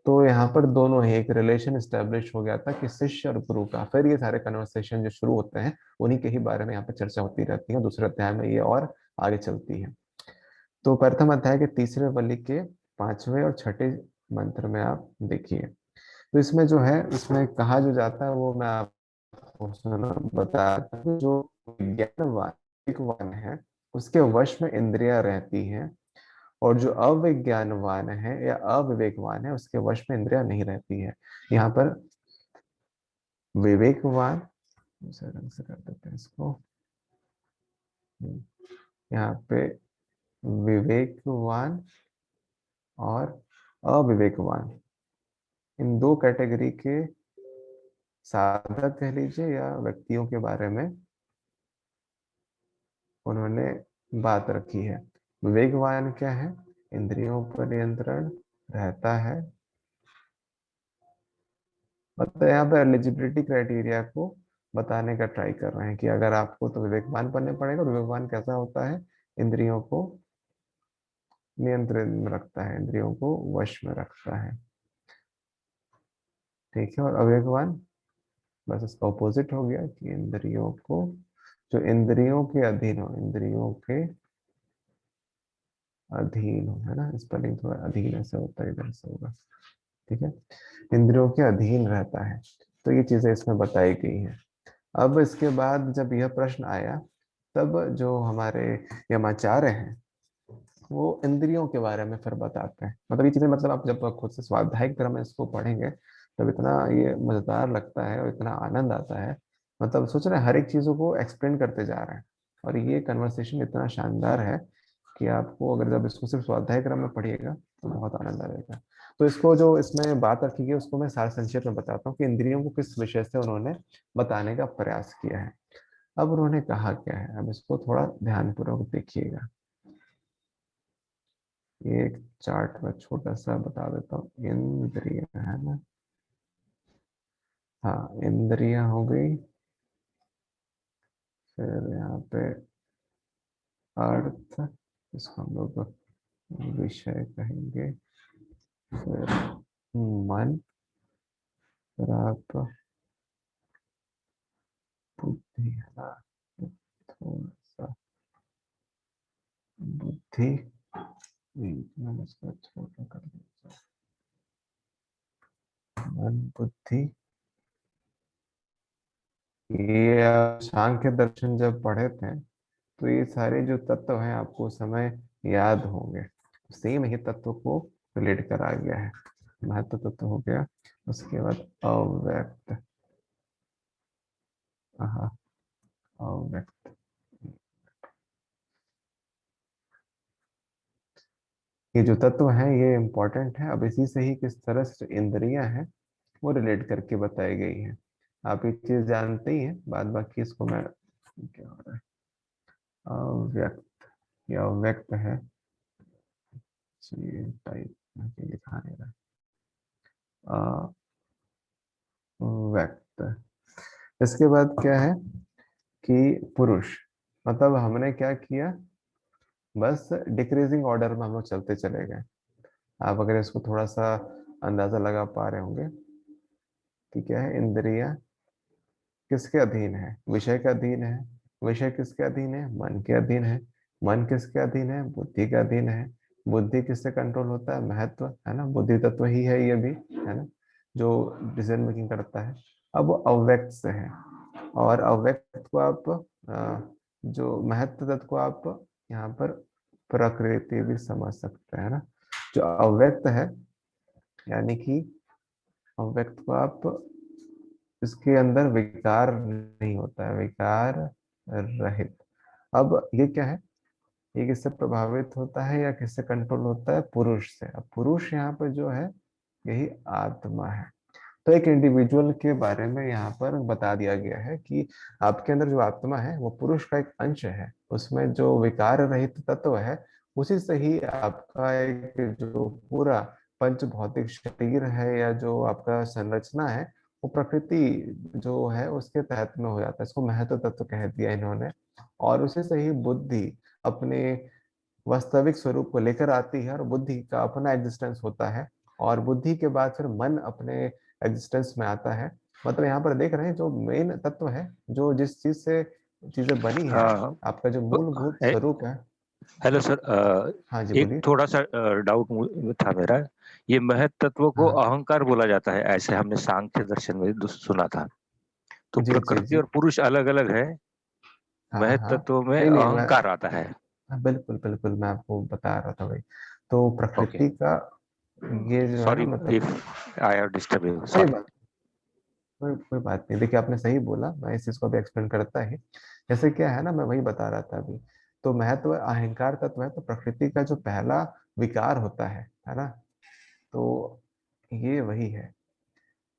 तो यहाँ पर दोनों ही एक रिलेशन स्टेब्लिश हो गया था कि शिष्य और गुरु का। फिर ये सारे कन्वर्सेशन जो शुरू होते हैं उन्हीं के ही बारे में यहाँ पर चर्चा होती रहती है, दूसरे अध्याय में ये और आगे चलती है। तो प्रथम अध्याय के तीसरे वल्ली के पांचवें और छठे मंत्र में आप देखिए, तो इसमें जो है इसमें कहा जो जाता है वो मैं आपको बताता हूँ। जो विज्ञानवान है उसके वश में इंद्रियां रहती हैं, और जो अविज्ञानवान है या अविवेकवान है उसके वश में इंद्रियां नहीं रहती है। यहाँ पर विवेकवान, दूसरे रंग से कर देते हैं इसको, यहाँ पे विवेकवान और अविवेकवान, इन दो कैटेगरी के साधक कह लीजिए या व्यक्तियों के बारे में उन्होंने बात रखी है। विवेकवान क्या है? इंद्रियों पर नियंत्रण रहता है। मतलब यहाँ पे एलिजिबिलिटी क्राइटेरिया को बताने का ट्राई कर रहे हैं कि अगर आपको तो विवेकवान बनने पड़ेगा। विवेकवान कैसा होता है? इंद्रियों को नियंत्रण में रखता है, इंद्रियों को वश में रखता है, ठीक है। और अविवेकवान बस इसका ऑपोजिट हो गया कि इंद्रियों को, जो इंद्रियों के अधीन हो, इंद्रियों के अधीन हो, है ना, स्पेलिंग थोड़ा अधीन ऐसे होता है, इधर से होगा, ठीक है, इंद्रियों के अधीन रहता है। तो ये चीजें इसमें बताई गई हैं। अब इसके बाद जब यह प्रश्न आया तब जो हमारे यमाचार्य हैं वो इंद्रियों के बारे में फिर बताते हैं। मतलब ये चीजें, मतलब आप जब खुद से स्वाध्याय की तरह में इसको पढ़ेंगे तब इतना ये मजेदार लगता है और इतना आनंद आता है। मतलब सोच रहे हैं हर एक चीजों को एक्सप्लेन करते जा रहे हैं, और ये कन्वर्सेशन इतना शानदार है कि आपको अगर जब इसको सिर्फ स्वाध्याय क्रम में पढ़िएगा तो बहुत आनंद आएगा। तो इसको जो इसमें बात रखी गई उसको मैं सार संक्षेप में बताता हूँ कि इंद्रियों को किस विषय से उन्होंने बताने का प्रयास किया है। अब उन्होंने कहा क्या है, अब इसको थोड़ा ध्यानपूर्वक देखिएगा। ये एक चार्ट में छोटा सा बता देता हूँ। इंद्रिय है ना, हाँ इंद्रियां हो गई, फिर यहाँ पे अर्थ, इसको हम लोग विषय कहेंगे, फिर मन, फिर आप बुद्धि है ना, थोड़ा सा बुद्धि, मैंने इसको छोटा कर दिया, मन बुद्धि। ये आप सांख्य दर्शन जब पढ़े थे तो ये सारे जो तत्व हैं आपको उस समय याद होंगे। सेम ही तत्व को रिलेट करा गया है। महत्व तत्व हो गया, उसके बाद अव्यक्त, हाँ अव्यक्त, ये जो तत्व हैं ये इंपॉर्टेंट है। अब इसी से ही किस तरह से जो इंद्रियां हैं वो रिलेट करके बताई गई हैं। आप ये चीज जानते ही हैं, बाद बाकी इसको मैं, क्या हो रहा है, अव्यक्त, ये अव्यक्त है, ये टाइप लिखा नहीं रहा, अव्यक्त। इसके बाद क्या है कि पुरुष, मतलब हमने क्या किया, बस डिक्रीजिंग ऑर्डर में हम लोग चलते चले गए। आप अगर इसको थोड़ा सा अंदाजा लगा पा रहे होंगे कि क्या है, इंद्रिया किसके अधीन है, विषय के अधीन है, विषय किसके अधीन है, मन के अधीन है, मन किसके अधीन है, बुद्धि के अधीन है, बुद्धि किससे कंट्रोल होता है, महत्व, है ना, बुद्धि तत्व ही है ये भी, है ना, जो डिसीजन मेकिंग करता है। अब वो अव्यक्त से है, और अव्यक्त को आप जो महत्व तत्व को आप यहाँ पर प्रकृति भी समझ सकते हैं ना। जो अव्यक्त है, यानी कि अव्यक्त को आप, इसके अंदर विकार नहीं होता है, विकार रहित। अब ये क्या है, ये किससे प्रभावित होता है या किससे कंट्रोल होता है, पुरुष से। अब पुरुष यहाँ पर जो है यही आत्मा है। तो एक इंडिविजुअल के बारे में यहाँ पर बता दिया गया है कि आपके अंदर जो आत्मा है वो पुरुष का एक अंश है, उसमें जो विकार रहित तत्व है उसी से ही आपका एक जो पूरा पंच भौतिक शरीर है या जो आपका संरचना है वो प्रकृति जो है उसके तहत में हो जाता है। इसको महत्व तत्व कह दिया इन्होंने। और उसी से ही बुद्धि अपने वास्तविक स्वरूप को लेकर आती है और बुद्धि का अपना एग्जिस्टेंस होता है। और बुद्धि के बाद फिर मन अपने एग्जिस्टेंस में आता है। मतलब यहाँ पर देख रहे हैं जो मेन तत्व है, जो जिस चीज से चीजें बनी है, हाँ। आपका जो मूलभूत स्वरूप है। हेलो सर, हाँ जी एक बोलिए। थोड़ा सा डाउट था मेरा। ये महत तत्व को हाँ अहंकार बोला जाता है, ऐसे हमने सांख्य दर्शन में सुना था। तो जी जी प्रकृति जी। और पुरुष अलग अलग है, हाँ महत हाँ। तत्व में नहीं नहीं मैं, अहंकार आता है। हाँ, बिल्कुल बिल्कुल मैं आपको बता रहा था भाई। तो ओके, प्रकृति का ये जो है ना सॉरी मतलब, if I have disturb you, कोई सॉरी। बात, कोई बात नहीं। देखिए आपने सही बोला, मैं इस चीज को भी एक्सप्लेन करता ही। जैसे क्या है ना, मैं वही बता रहा था अभी। तो महत्व अहंकार तत्व है, तो प्रकृति का जो पहला विकार होता है ना। तो ये वही है।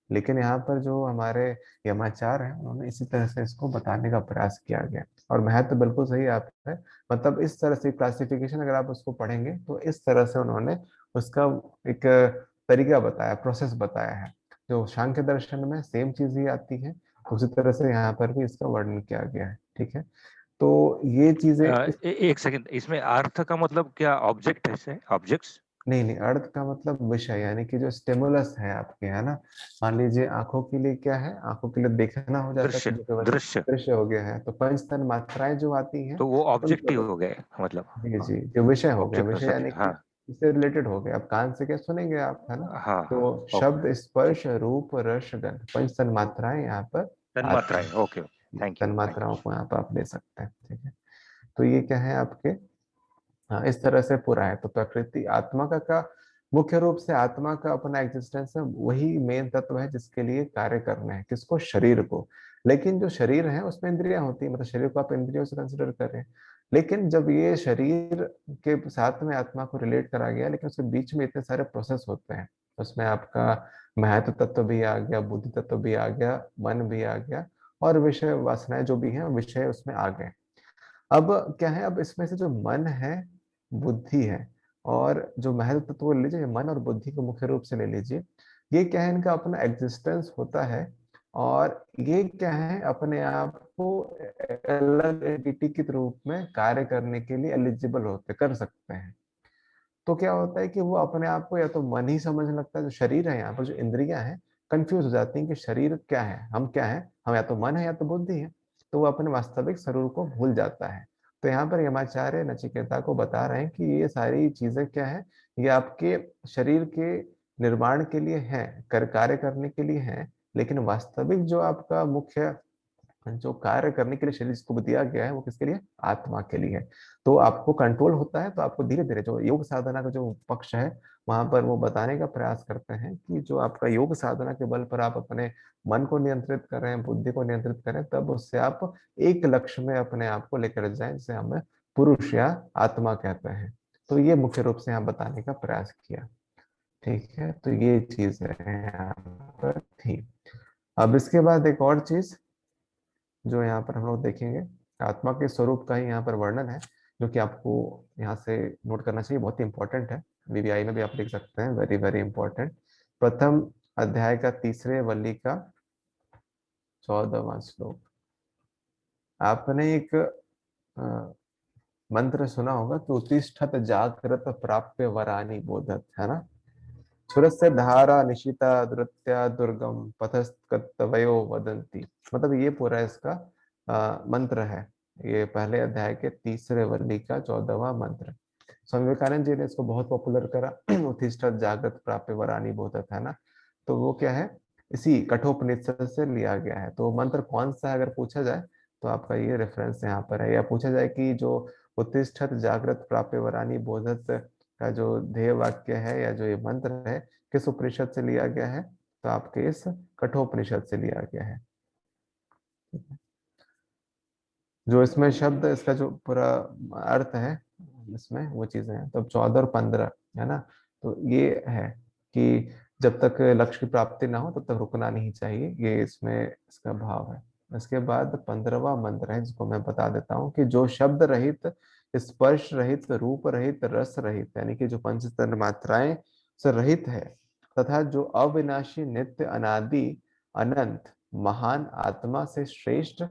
लेकिन यहाँ पर जो हमारे यमाचार हैं उन्होंने इसी तरह से इसको बताने का प्रयास किया गया। और महत्व बिल्कुल सही आप है। मतलब इस तरह से क्लासिफिकेशन अगर आप उसको पढ़ेंगे तो इस तरह से उन्होंने उसका एक तरीका बताया, प्रोसेस बताया है। जो सांख्य दर्शन में सेम चीज ही आती है, उसी तरह से यहाँ पर भी इसका वर्णन किया गया है। ठीक है। तो ये चीजें एक सेकंड, इसमें अर्थ का मतलब क्या ऑब्जेक्ट है, ऑब्जेक्ट्स? नहीं नहीं, अर्थ का मतलब विषय, यानी कि जो स्टिमुलस है आपके, है ना। मान लीजिए आंखों के लिए क्या है, आंखों के लिए देखना हो जाता है दृश्य, तो जो केवल दृश्य। दृश्य हो गया है। तो पंच तन मात्राएं जो आती हैं तो वो ऑब्जेक्ट ही उनको, हो गए मतलब, जी जी, जो विषय हो गया, ऑब्जेक्ट हो विषय सकते यानी हैं, कि हाँ। इससे रिलेटेड हो गया। अब कान से क्या सुनेंगे आप, है ना। हाँ हाँ। तो ओके, शब्द स्पर्श रूप रस गंध पंच तन मात्राएं यहाँ पर आती तन्मात्राएं, हैं। ओके। थैंक यू, तन थैंक यू। मात्राओं को यहाँ पर आप ले सकते हैं। ठीक है। तो ये क्या है आपके, हाँ, इस तरह से पूरा है। तो प्रकृति आत्मा का मुख्य रूप से आत्मा का अपना एग्जिस्टेंस है, वही मेन तत्व है जिसके लिए कार्य करना है, किसको, शरीर को। लेकिन जो शरीर है उसमें इंद्रियां होती है, मतलब शरीर को आप इंद्रियों से कंसिडर करें। लेकिन जब ये शरीर के साथ में आत्मा को रिलेट करा गया, लेकिन उसके बीच में इतने सारे प्रोसेस होते हैं। उसमें आपका महत्व तत्व भी आ गया, बुद्धि तत्व भी आ गया, मन भी आ गया, और विषय वासनाएं जो भी हैं विषय उसमें आ गए। अब क्या है, अब इसमें से जो मन है, बुद्धि है, और जो महत्व तत्व ले लीजिए, मन और बुद्धि को मुख्य रूप से ले लीजिए। ये क्या है, इनका अपना एग्जिस्टेंस होता है। और ये क्या है, अपने आप को अलग एंटिटी के रूप में कार्य करने के लिए एलिजिबल होते, कर सकते हैं। तो क्या होता है कि वो अपने आप को या तो मन ही समझने लगता है, जो शरीर है यहाँ पर, जो इंद्रियां हैं कंफ्यूज हो जाती हैं कि शरीर क्या है, हम क्या है, हम या तो मन है या तो बुद्धि है। तो वो अपने वास्तविक स्वरूप को भूल जाता है। तो यहाँ पर यमाचार्य नचिकेता को बता रहे हैं कि ये सारी चीजें क्या है, ये आपके शरीर के निर्माण के लिए है, कार्य करने के लिए है। लेकिन वास्तविक जो आपका मुख्य जो कार्य करने के लिए शरीर जिसको दिया गया है वो किसके लिए, आत्मा के लिए है। तो आपको कंट्रोल होता है, तो आपको धीरे धीरे जो योग साधना का जो पक्ष है वहां पर वो बताने का प्रयास करते हैं कि जो आपका योग साधना के बल पर आप अपने मन को नियंत्रित करें, बुद्धि को नियंत्रित करें, तब उससे आप एक लक्ष्य में अपने आप को लेकर जाएं, जिसे हमें पुरुष या आत्मा कहते हैं। तो ये मुख्य रूप से यहाँ बताने का प्रयास किया। ठीक है। तो ये चीज है यहाँ पर थी। अब इसके बाद एक और चीज जो यहाँ पर हम लोग देखेंगे, आत्मा के स्वरूप का ही यहाँ पर वर्णन है, जो कि आपको यहाँ से नोट करना चाहिए, बहुत ही इंपॉर्टेंट है। बीबीआई में भी आप लिख सकते हैं, वेरी वेरी इंपॉर्टेंट। प्रथम अध्याय का तीसरे वल्ली का 14वां श्लोक। आपने एक मंत्र सुना होगा कि उत्तिष्ठत जागृत प्राप्य वरानी बोधत, है ना। सुरस्य धारा निशिता दुरत्या दुर्गम पथस्तवयो वदंती। मतलब ये पूरा इसका मंत्र है। ये पहले अध्याय के तीसरे वल्ली का 14वां मंत्र। स्वामी विवेकानंद जी ने इसको बहुत पॉपुलर करा। उत्तिष्ठत जागृत प्राप्य वरानी बोधत, है ना। तो वो क्या है, इसी कठोपनिषद से लिया गया है। तो मंत्र कौन सा है अगर पूछा जाए तो आपका ये रेफरेंस यहाँ पर है। या पूछा जाए कि जो उत्तिष्ठत जागृत प्राप्य वरानी बोधत का जो ध्येय वाक्य है या जो ये मंत्र है किस उपनिषद से लिया गया है, तो आपके इस कठोपनिषद से लिया गया है। जो इसमें शब्द, इसका जो पूरा अर्थ है इसमें वो चीजें हैं। तो 14 और 15, है ना। तो ये है कि जब तक लक्ष्य की प्राप्ति ना हो तब तक रुकना नहीं चाहिए, ये इसमें इसका भाव है। इसके बाद 15वां मंत्र है जिसको मैं बता देता हूँ कि जो शब्द रहित स्पर्श रहित, रूप रहित, रस रहित, यानी कि जो पंच तन मात्राएं से रहित है, तथा जो अविनाशी, नित्य, अनादि, अनंत, महान आत्मा से श्रेष्ठ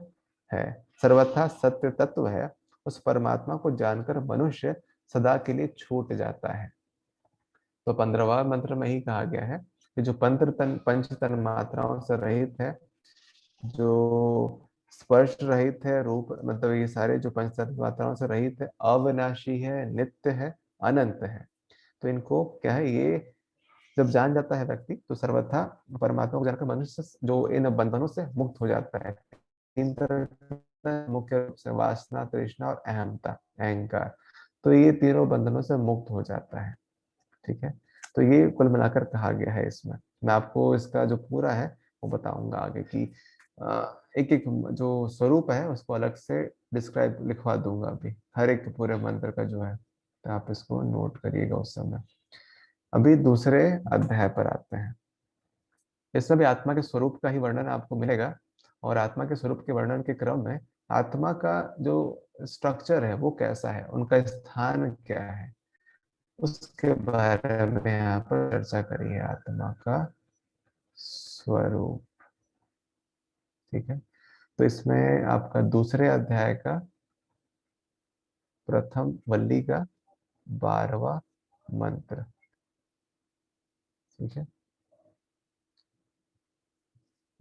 है, सर्वथा सत्य तत्व है, उस परमात्मा को जानकर मनुष्य सदा के लिए छूट जाता है। तो 15वां मंत्र में ही कहा गया है कि जो पंच तन मात्राओं से रहित है, जो स्पर्श रहित है, रूप मतलब ये सारे जो पंच तन मात्राओं से रहित है, अविनाशी है, नित्य है, अनंत है, तो इनको क्या है, ये जब जान जाता है व्यक्ति तो सर्वथा परमात्मा को जानकर मनुष्य जो इन बंधनों से मुक्त हो जाता है। तीन तरह का मुख्य रूप से वासना, तृष्णा और अहमता, अहंकार, तो ये तीनों बंधनों से मुक्त हो जाता है। ठीक है, तो ये कुल मिलाकर कहा गया है इसमें। मैं आपको इसका जो पूरा है वो बताऊंगा आगे कि एक एक जो स्वरूप है उसको अलग से डिस्क्राइब लिखवा दूंगा अभी, हर एक पूरे मंत्र का जो है, तो आप इसको नोट करिएगा उस समय। अभी दूसरे अध्याय पर आते हैं। इसमें भी आत्मा के स्वरूप का ही वर्णन आपको मिलेगा, और आत्मा के स्वरूप के वर्णन के क्रम में आत्मा का जो स्ट्रक्चर है वो कैसा है, उनका स्थान क्या है, उसके बारे में यहाँ पर चर्चा करिए, आत्मा का स्वरूप। ठीक है, तो इसमें आपका दूसरे अध्याय का प्रथम वल्ली का 12वां मंत्र। ठीक है,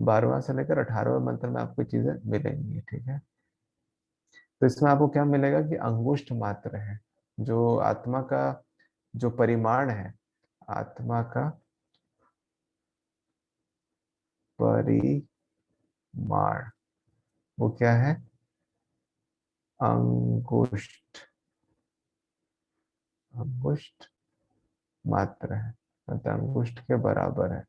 12वां से लेकर 18वां मंत्र में आपको चीजें मिलेंगी। ठीक है, तो इसमें आपको क्या मिलेगा कि अंगुष्ठ मात्र है जो आत्मा का जो परिमाण है, आत्मा का परिमाण वो क्या है, अंगुष्ठ, अंगुष्ठ मात्र है, मतलब अंगुष्ठ के बराबर है।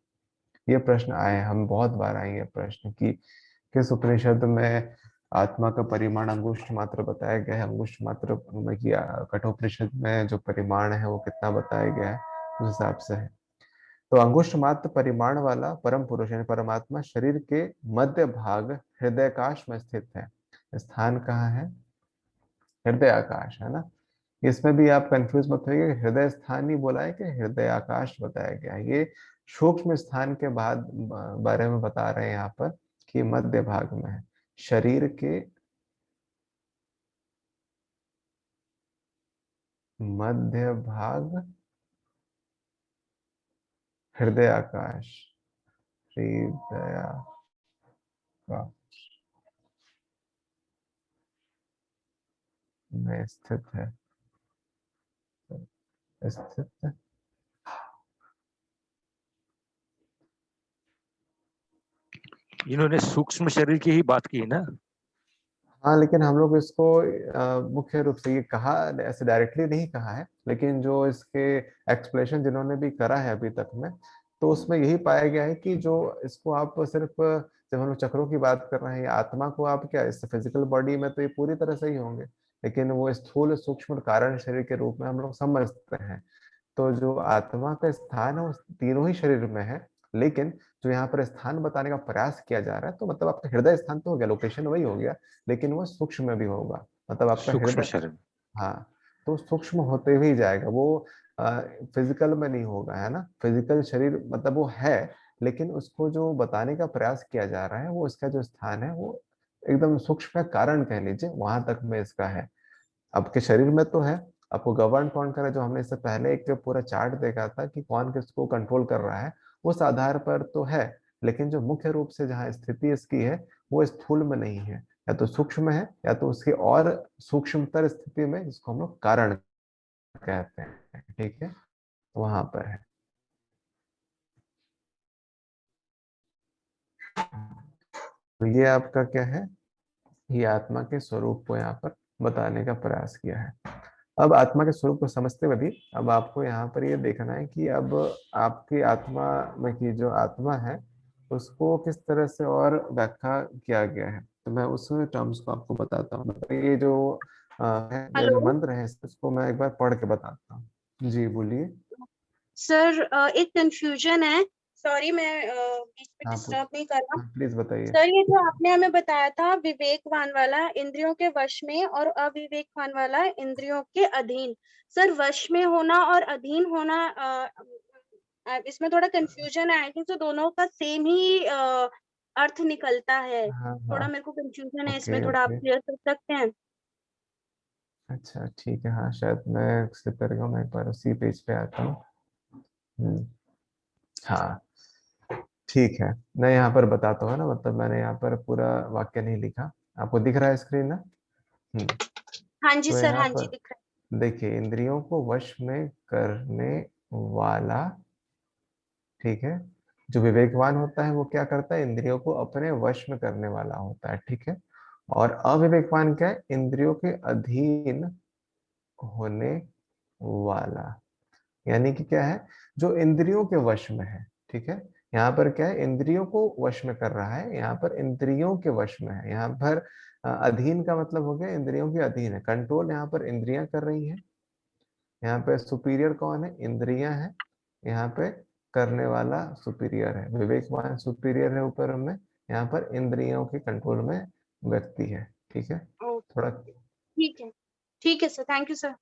ये प्रश्न आए, हम बहुत बार आए ये प्रश्न कि किस उपनिषद में आत्मा का परिमाण अंगुष्ठ मात्र बताया गया है, अंगुष्ठ मात्र में कि कठोपनिषद में जो परिमाण है वो कितना बताया गया है, उस हिसाब से है। तो अंगुष्ठ मात्र परिमाण वाला परम पुरुष यानी परमात्मा शरीर के मध्य भाग हृदयाकाश में स्थित है। स्थान कहाँ है, हृदय आकाश है ना। इसमें भी आप कंफ्यूज मत होइए, हृदय स्थान ही बोला है कि हृदय आकाश बताया गया है। ये सूक्ष्म स्थान के बाद बारे में बता रहे हैं यहाँ पर कि मध्य भाग में है, शरीर के मध्य भाग हृदय आकाश, हृदय आकाश में स्थित है, स्थित। इन्होंने सूक्ष्म शरीर की ही बात की है ना। हाँ, लेकिन हम लोग इसको मुख्य रूप से ये कहा, ऐसे डायरेक्टली नहीं कहा है, लेकिन जो इसके एक्सप्लेनेशन जिन्होंने भी करा है अभी तक में, तो उसमें यही पाया गया है कि जो इसको आप सिर्फ जब हम लोग चक्रों की बात कर रहे हैं, आत्मा को आप क्या इस फिजिकल बॉडी में तो ये पूरी तरह से ही होंगे, लेकिन वो स्थूल सूक्ष्म कारण शरीर के रूप में हम लोग समझते हैं। तो जो आत्मा का स्थान है वो तीनों ही शरीर में है, लेकिन जो यहाँ पर स्थान बताने का प्रयास किया जा रहा है, तो मतलब आपका हृदय स्थान तो हो गया, लोकेशन वही हो गया, लेकिन वो सूक्ष्म में भी होगा, मतलब आपका सूक्ष्म हृदय। शरीर। हाँ, तो सूक्ष्म होते हुए ही जाएगा वो, फिजिकल में नहीं होगा, है ना। फिजिकल शरीर मतलब वो है, लेकिन उसको जो बताने का प्रयास किया जा रहा है वो इसका जो स्थान है वो एकदम सूक्ष्म कारण कह लीजिए, वहां तक में इसका है। आपके शरीर में तो है, आपको गवर्न कौन कर रहा है, जो हमने इससे पहले एक पूरा चार्ट देखा था कि कौन किसको कंट्रोल कर रहा है, उस आधार पर तो है, लेकिन जो मुख्य रूप से जहाँ स्थिति इसकी है वो स्थूल में नहीं है, या तो सूक्ष्म है या तो उसकी और सूक्ष्मतर स्थिति में, जिसको हम लोग कारण कहते हैं। ठीक है, वहां पर है। तो ये आपका क्या है, ये आत्मा के स्वरूप को यहाँ पर बताने का प्रयास किया है। अब आत्मा के स्वरूप को समझते हुए भी अब आपको यहाँ पर ये देखना है कि अब आपकी आत्मा में की जो आत्मा है उसको किस तरह से और व्याख्या किया गया है, तो मैं उस टर्म्स को आपको बताता हूँ। मतलब ये जो है, ये जो हेलो मंत्र है इसको मैं एक बार पढ़ के बताता हूँ। जी बोलिए। सर, एक कंफ्यूजन है सॉरी मैं बीच में हाँ डिस्टर्ब नहीं कर रहा। प्लीज बताइए। सर ये जो आपने हमें बताया था, विवेकवान वाला इंद्रियों के वश में और अविवेकवान वाला इंद्रियों के अधीन। सर वश में होना और अधीन होना, इसमें थोड़ा कंफ्यूजन है। आई थिंक तो दोनों का सेम ही अर्थ निकलता है। हाँ हाँ, थोड़ा मेरे को कंफ्यूजन है इसमें, ओके थोड़ा आप ओके, क्लियर कर सकते हैं? अच्छा ठीक है, हाँ शायद मैं स्लिप कर गया, मैं एक बार उसी पेज पे आता हूँ। हम्म, हाँ ठीक है, मैं यहाँ पर बताता हूँ ना, मतलब मैंने यहाँ पर पूरा वाक्य नहीं लिखा, आपको दिख रहा है स्क्रीन ना। हम्म, हाँ जी तो सर, यहाँ हाँ जी पर दिख रहा देखिए, इंद्रियों को वश में करने वाला, ठीक है, जो विवेकवान होता है वो क्या करता है, इंद्रियों को अपने वश में करने वाला होता है, ठीक है। और अविवेकवान क्या है, इंद्रियों के अधीन होने वाला, यानी कि क्या है, जो इंद्रियों के वश में है, ठीक है। यहाँ पर क्या है, इंद्रियों को वश में कर रहा है, यहाँ पर इंद्रियों के वश में है। यहाँ पर अधीन का मतलब हो गया इंद्रियों के अधीन है, कंट्रोल यहाँ पर इंद्रियां कर रही हैं। यहाँ पे सुपीरियर कौन है, इंद्रियां हैं। यहाँ पे करने वाला सुपीरियर है, विवेकवान सुपीरियर है ऊपर में, यहाँ पर इंद्रियों के कंट्रोल में व्यक्ति है, ठीक है। है। ओ, थोड़ा ठीक है सर, थैंक यू सर।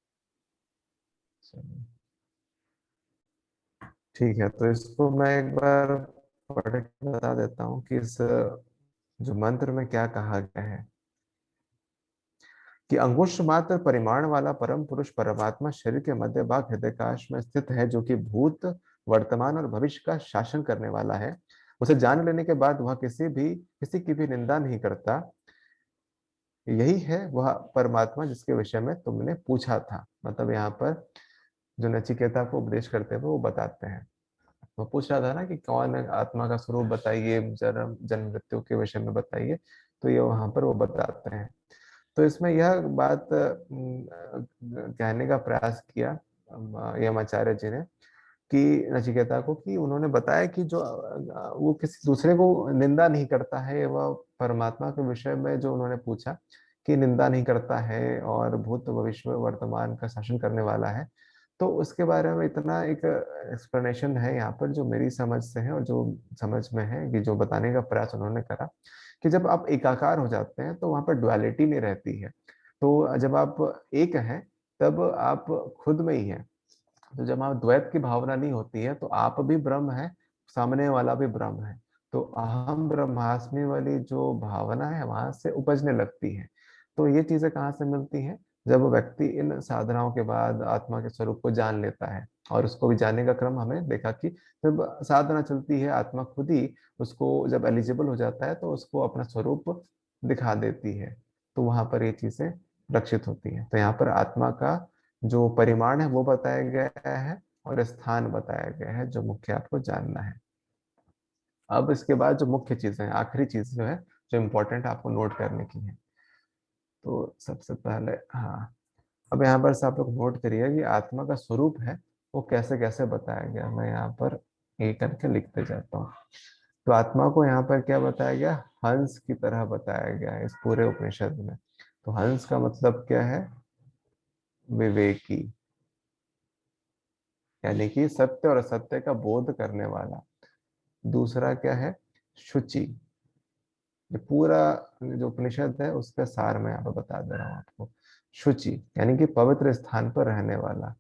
ठीक है, तो इसको मैं एक बार पढ़ के बता देता हूँ कि इस जो मंत्र में क्या कहा गया है, कि अंगुष्ठ मात्र परिमाण वाला परम पुरुष परमात्मा शरीर के मध्य भाग हृदयकाश में स्थित है, जो कि भूत वर्तमान और भविष्य का शासन करने वाला है। उसे जान लेने के बाद वह किसी की भी निंदा नहीं करता। यही है वह परमात्मा जिसके विषय में तुमने पूछा था। मतलब यहाँ पर जो नचिकेता को उपदेश करते हुए वो बताते हैं, वो पूछ रहा था ना कि कौन है आत्मा का स्वरूप बताइए, जन्म जन्म मृत्यु के विषय में बताइए, तो ये वहां पर वो बताते हैं। तो इसमें यह बात कहने का प्रयास किया यमाचार्य जी ने, कि नचिकेता को, कि उन्होंने बताया कि जो वो किसी दूसरे को निंदा नहीं करता है, वह परमात्मा के विषय में जो उन्होंने पूछा कि निंदा नहीं करता है और भूत भविष्य वर्तमान का शासन करने वाला है, तो उसके बारे में इतना एक एक्सप्लेनेशन है यहाँ पर जो मेरी समझ से है और जो समझ में है, कि जो बताने का प्रयास उन्होंने करा, कि जब आप एकाकार हो जाते हैं तो वहां पर डुअलिटी नहीं रहती है। तो जब आप एक हैं तब आप खुद में ही हैं। तो जब आप द्वैत की भावना नहीं होती है तो आप भी ब्रह्म है, सामने वाला भी ब्रह्म है। तो अहम ब्रह्मास्मि वाली जो भावना है वहां से उपजने लगती है। तो ये चीजें कहाँ से मिलती हैं, जब व्यक्ति इन साधनाओं के बाद आत्मा के स्वरूप को जान लेता है। और उसको भी जानने का क्रम हमें देखा कि जब साधना चलती है, आत्मा खुद ही उसको जब एलिजिबल हो जाता है तो उसको अपना स्वरूप दिखा देती है। तो वहां पर ये चीजें रक्षित होती हैं। तो यहाँ पर आत्मा का जो परिमाण है वो बताया गया है और स्थान बताया गया है, जो मुख्य आपको जानना है। अब इसके बाद जो मुख्य चीजें हैं, आखिरी चीज जो है, जो इम्पोर्टेंट आपको नोट करने की है, तो सबसे पहले हाँ, अब यहाँ पर से आप लोग नोट करिए कि आत्मा का स्वरूप है वो कैसे कैसे बताया गया। मैं यहाँ पर एक करके लिखते जाता हूँ। तो आत्मा को यहाँ पर क्या बताया गया, हंस की तरह बताया गया है इस पूरे उपनिषद में। तो हंस का मतलब क्या है, विवेकी, यानी कि सत्य और असत्य का बोध करने वाला। दूसरा क्या है, शुचि। ये पूरा जो उपनिषद है उसका सार मैं यहाँ पर बता दे रहा हूँ आपको। शुचि यानी कि पवित्र स्थान पर रहने वाला,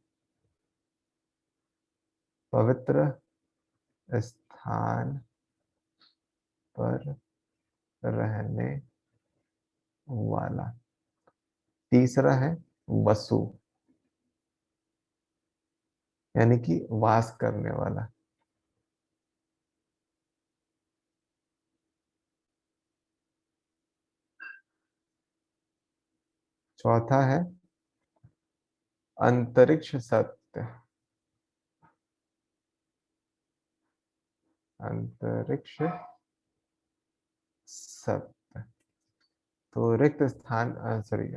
पवित्र स्थान पर रहने वाला। तीसरा है वसु, यानी कि वास करने वाला। चौथा है अंतरिक्ष सत्य, अंतरिक्ष सत्य। तो रिक्त स्थान, सॉरी,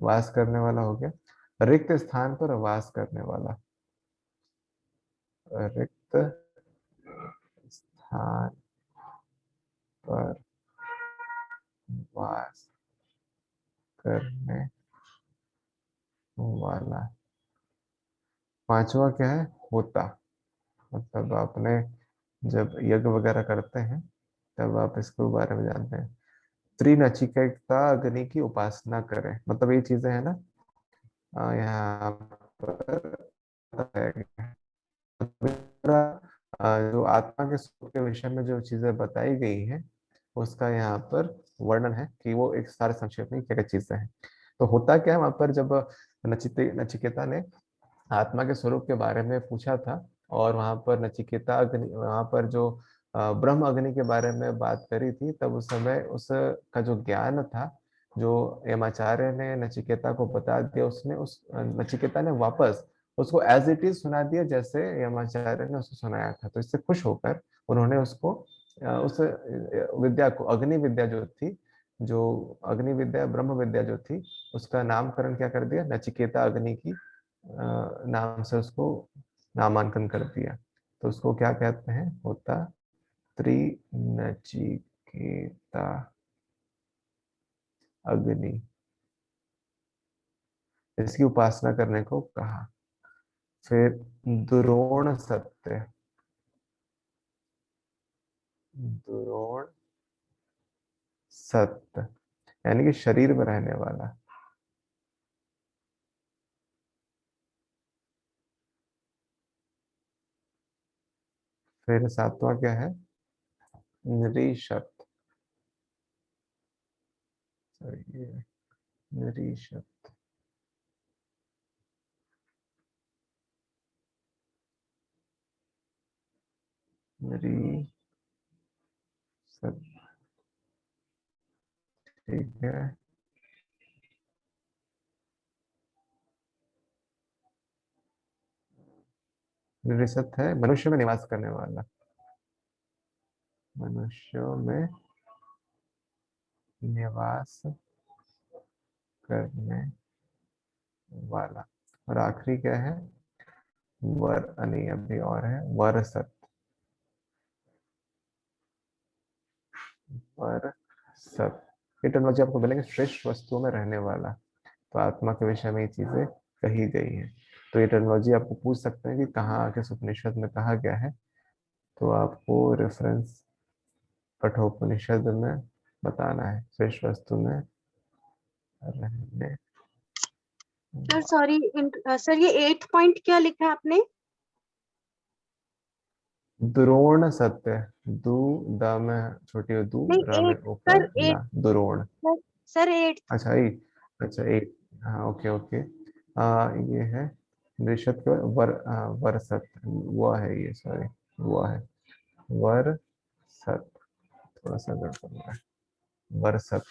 वास करने वाला हो गया, रिक्त स्थान पर वास करने वाला, रिक्त स्थान पर वास करने वाला। पांचवा क्या है, होता, मतलब आपने जब यज्ञ वगैरह करते हैं तब आप इसके बारे में जानते हैं। त्रिनचिकेता अग्नि की उपासना करें, मतलब ये चीजें है ना। यहाँ पर जो आत्मा के सुख के विषय में जो चीजें बताई गई हैं उसका यहाँ पर वर्णन है कि वो एक सारे संक्षेप में क्या क्या चीजें हैं। तो होता क्या है वहां पर, जब नचिकेता ने आत्मा के स्वरूप के बारे में पूछा था, और वहां पर नचिकेता अग्नि, वहां पर जो ब्रह्म अग्नि के बारे में बात करी थी, तब उस समय उसका जो ज्ञान था जो यमाचार्य ने नचिकेता को बता दिया, उसने उस नचिकेता ने वापस उसको एज इट इज सुना दिया जैसे यमाचार्य ने उसको सुनाया था। तो इससे खुश होकर उन्होंने उसको उस विद्या को, अग्नि विद्या जो थी, जो अग्नि विद्या ब्रह्म विद्या जो थी, उसका नामकरण क्या कर दिया, नचिकेता अग्नि की नाम से उसको नामांकन कर दिया। तो उसको क्या कहते हैं, होता त्रिनचिकेता अग्नि, इसकी उपासना करने को कहा। फिर द्रोण सत्य, द्रोण सत्य यानी कि शरीर में रहने वाला। फिर सातवां क्या है, नृशत, सॉरी ये नृशत, नृशत, ठीक है। नृशत है मनुष्य में निवास करने वाला, मनुष्यों में निवास करने वाला। और आखिरी क्या है, वर, नहीं अभी और है, वर सत, वर सत। ये टर्मिनोलॉजी आपको मिलेंगे, श्रेष्ठ वस्तुओं में रहने वाला। तो आत्मा के विषय में ये चीजें कही गई हैं। तो ये टर्मिनोलॉजी आपको पूछ सकते हैं कि कहाँ किस उपनिषद में कहा गया है, तो आपको रेफरेंस कठोपनिषद में बताना है, श्रेष्ठ वस्तु में रहने। सर सॉरी सर, ये 8th पॉइंट क्या लिखा आपने? द्रोण सत्य, दू, द में छोटी दू, नहीं, र में 8 ऊपर सर, 8 ला, द्रोण। सर 8। अच्छा ये, अच्छा एक, हाँ ओके ओके। ये है नृशत के वर, वर सत, वो है ये, सॉरी वो है वर सत, थोड़ा सा गड़बड़ हो रहा है, वर सत।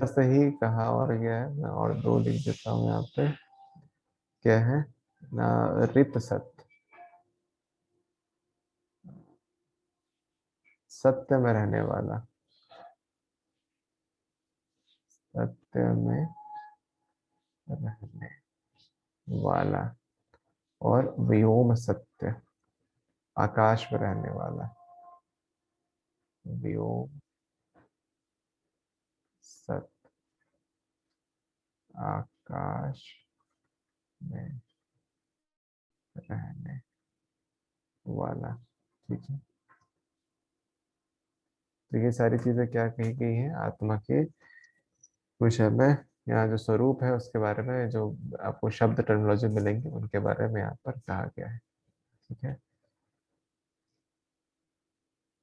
सही कहा, और क्या है, मैं और दो लिख देता हूँ यहाँ पे, क्या है, रित सत, सत्य में रहने वाला, सत्य में रहने वाला। और व्योम सत्य, आकाश में रहने वाला, व्योम सत्य, आकाश में रहने वाला। ठीक है, तो ये सारी चीजें क्या कही गई हैं आत्मा के विषय में, यहाँ जो स्वरूप है उसके बारे में, जो आपको शब्द टर्मिनोलॉजी मिलेंगे उनके बारे में यहाँ पर कहा गया है। ठीक है,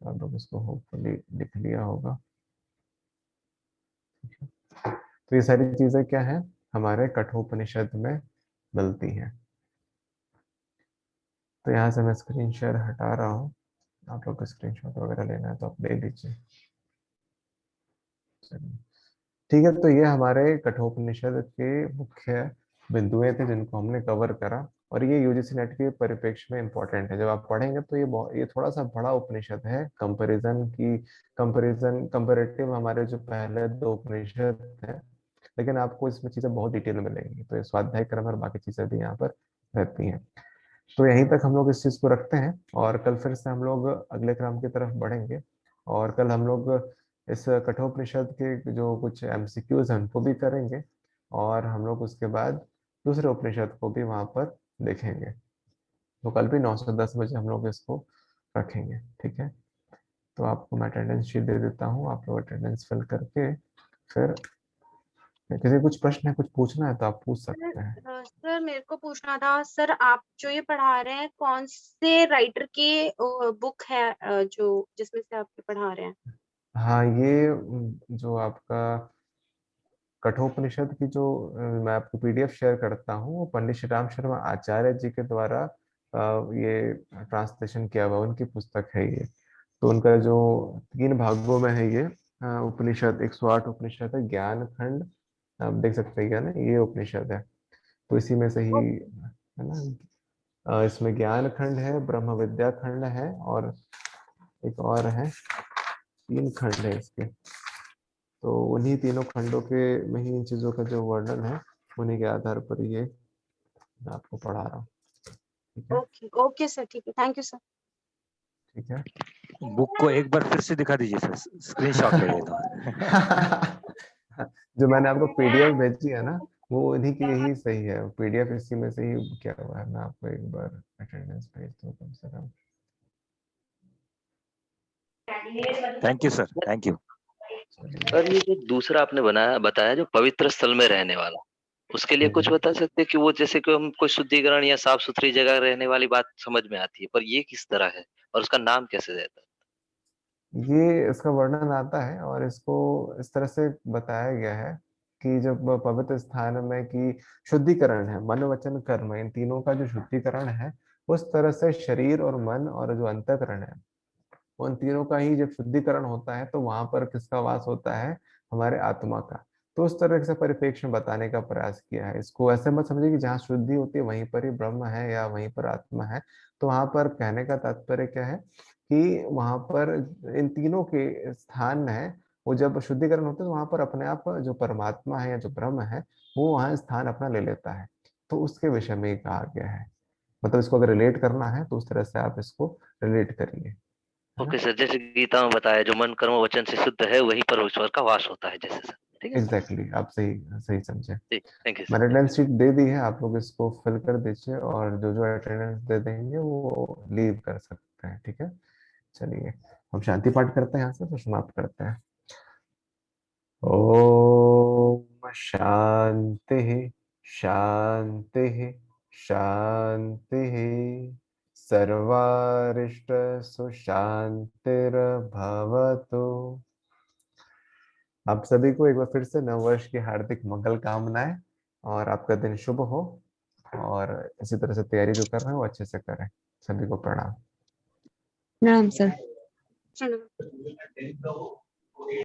तो आप लोग इसको होपफुली लिख लिया होगा। ठीक है, तो ये सारी चीजें क्या है, हमारे कठोपनिषद में मिलती हैं। तो यहाँ से मैं स्क्रीन शेयर हटा रहा हूँ, आप लोग को स्क्रीन शॉट वगैरह लेना है तो आप ले लीजिए। चलिए ठीक है, तो ये हमारे कठोपनिषद के मुख्य बिंदुएं थे जिनको हमने कवर करा, और ये यूजीसी नेट के परिप्रेक्ष्य में इंपॉर्टेंट है। जब आप पढ़ेंगे तो ये थोड़ा सा बड़ा उपनिषद है, कंपेरेटिव हमारे जो पहले दो उपनिषद हैं, लेकिन आपको इसमें चीजें बहुत डिटेल में मिलेंगी। तो ये स्वाध्याय क्रम और बाकी चीजें भी यहाँ पर रहती हैं। तो यहीं तक हम लोग इस चीज को रखते हैं, और कल फिर से हम लोग अगले क्रम की तरफ बढ़ेंगे। और कल हम लोग इस कठोपनिषद के जो कुछ एमसीक्यूज हैं उनको भी करेंगे, और हम लोग उसके बाद दूसरे उपनिषद को भी वहां पर देखेंगे। तो कल भी 9 से 10 बजे हम लोग इसको रखेंगे, ठीक है। तो आपको मैं अटेंडेंस शीट दे देता हूँ, आप लोग अटेंडेंस फिल करके फिर किसी कुछ प्रश्न है, कुछ पूछना है तो आप पूछ सकते हैं। सर मेरे को पूछना था सर, आप जो ये पढ़ा रहे हैं कौन से राइटर की बुक है जो जिसमें से आप ये पढ़ा रहे हैं? हाँ, ये जो आपका कठोपनिषद की जो मैं आपको पीडीएफ शेयर करता हूँ, वो पंडित श्री राम शर्मा आचार्य जी के द्वारा ये ट्रांसलेशन किया हुआ उनकी पुस्तक है ये। तो उनका जो 3 भागों में है ये उपनिषद, 108 उपनिषद है, ज्ञान खंड आप देख सकते हैं क्या ना, ये उपनिषद है। तो इसी में से ही है ना, इसमें ज्ञान खंड है, ब्रह्म विद्या खंड है, और एक और है, 3 खंड है इसके। तो उन्हीं तीनों खंडों के में ही इन चीजों का जो वर्णन है, उन्हीं के आधार पर ये मैं आपको पढ़ा रहा हूँ, ठीक है। ओके ओके सर, ठीक है, थैंक यू सर। ठीक है। बुक को एक बार फिर से दिखा दीजिए सर, स्क्रीनशॉट ले लेता हूँ। जो मैंने आपको पीडीएफ भेजी है ना, वो इन्हीं की ही सही है, पीडीएफ इसी में से ही किया हुआ है। मैं आपको एक बार अटेंडेंस भेज दूँ कम से कम। Thank you sir, thank you. Sir ये जो दूसरा आपने बताया जो पवित्र स्थल में रहने वाला, उसके लिए कुछ बता सकते हैं कि वो जैसे कि हम कोई शुद्धिकरण या साफ सुथरी जगह रहने वाली बात समझ में आती है, पर ये किस तरह है और उसका नाम कैसे रहता है? ये इसका वर्णन आता है, और इसको इस तरह से बताया गया है कि जब पवित्र स्थान में कि शुद्धिकरण है, मन वचन कर्म, इन तीनों का जो शुद्धिकरण है, उस तरह से शरीर और मन और जो अंतःकरण है, उन तीनों का ही जब शुद्धिकरण होता है तो वहां पर किसका वास होता है, हमारे आत्मा का। तो उस तरह से परिप्रेक्ष्य में बताने का प्रयास किया है। इसको ऐसे मत समझिए कि जहाँ शुद्धि होती है वहीं पर ही ब्रह्म है या वहीं पर आत्मा है। तो वहां पर कहने का तात्पर्य क्या है कि वहां पर इन तीनों के स्थान है, वो जब शुद्धिकरण होते हैं तो वहां पर अपने आप जो परमात्मा है या जो ब्रह्म है, वो वहां स्थान अपना ले लेता है। तो उसके विषय में कहा गया है, मतलब इसको अगर रिलेट करना है तो उस तरह से आप इसको रिलेट करिए, है ना। ओके सर, जैसे गीता में बताया जो मन कर्म वचन से शुद्ध है वहीं पर ईश्वर का वास होता है, जैसे सर, ठीक है। एग्जैक्टली आप सही सही समझे। ठीक, थैंक यू मैंने सर। अटेंडेंस शीट दे दी है, आप लोग इसको फिल कर दीजिए, और जो जो अटेंडेंस दे देंगे वो लीव कर सकते हैं, ठीक है। चलिए, हम शांति पाठ करते हैं, यहाँ से तो समाप्त करते हैं। ओम शांति शांति शांति, सर्वारिष्ट सुशांतिर्भवतु। आप सभी को एक बार फिर से नव वर्ष की हार्दिक मंगल कामनाएं, और आपका दिन शुभ हो, और इसी तरह से तैयारी जो कर रहे हैं वो अच्छे से करें। सभी को प्रणाम। प्रणाम सर। चलो।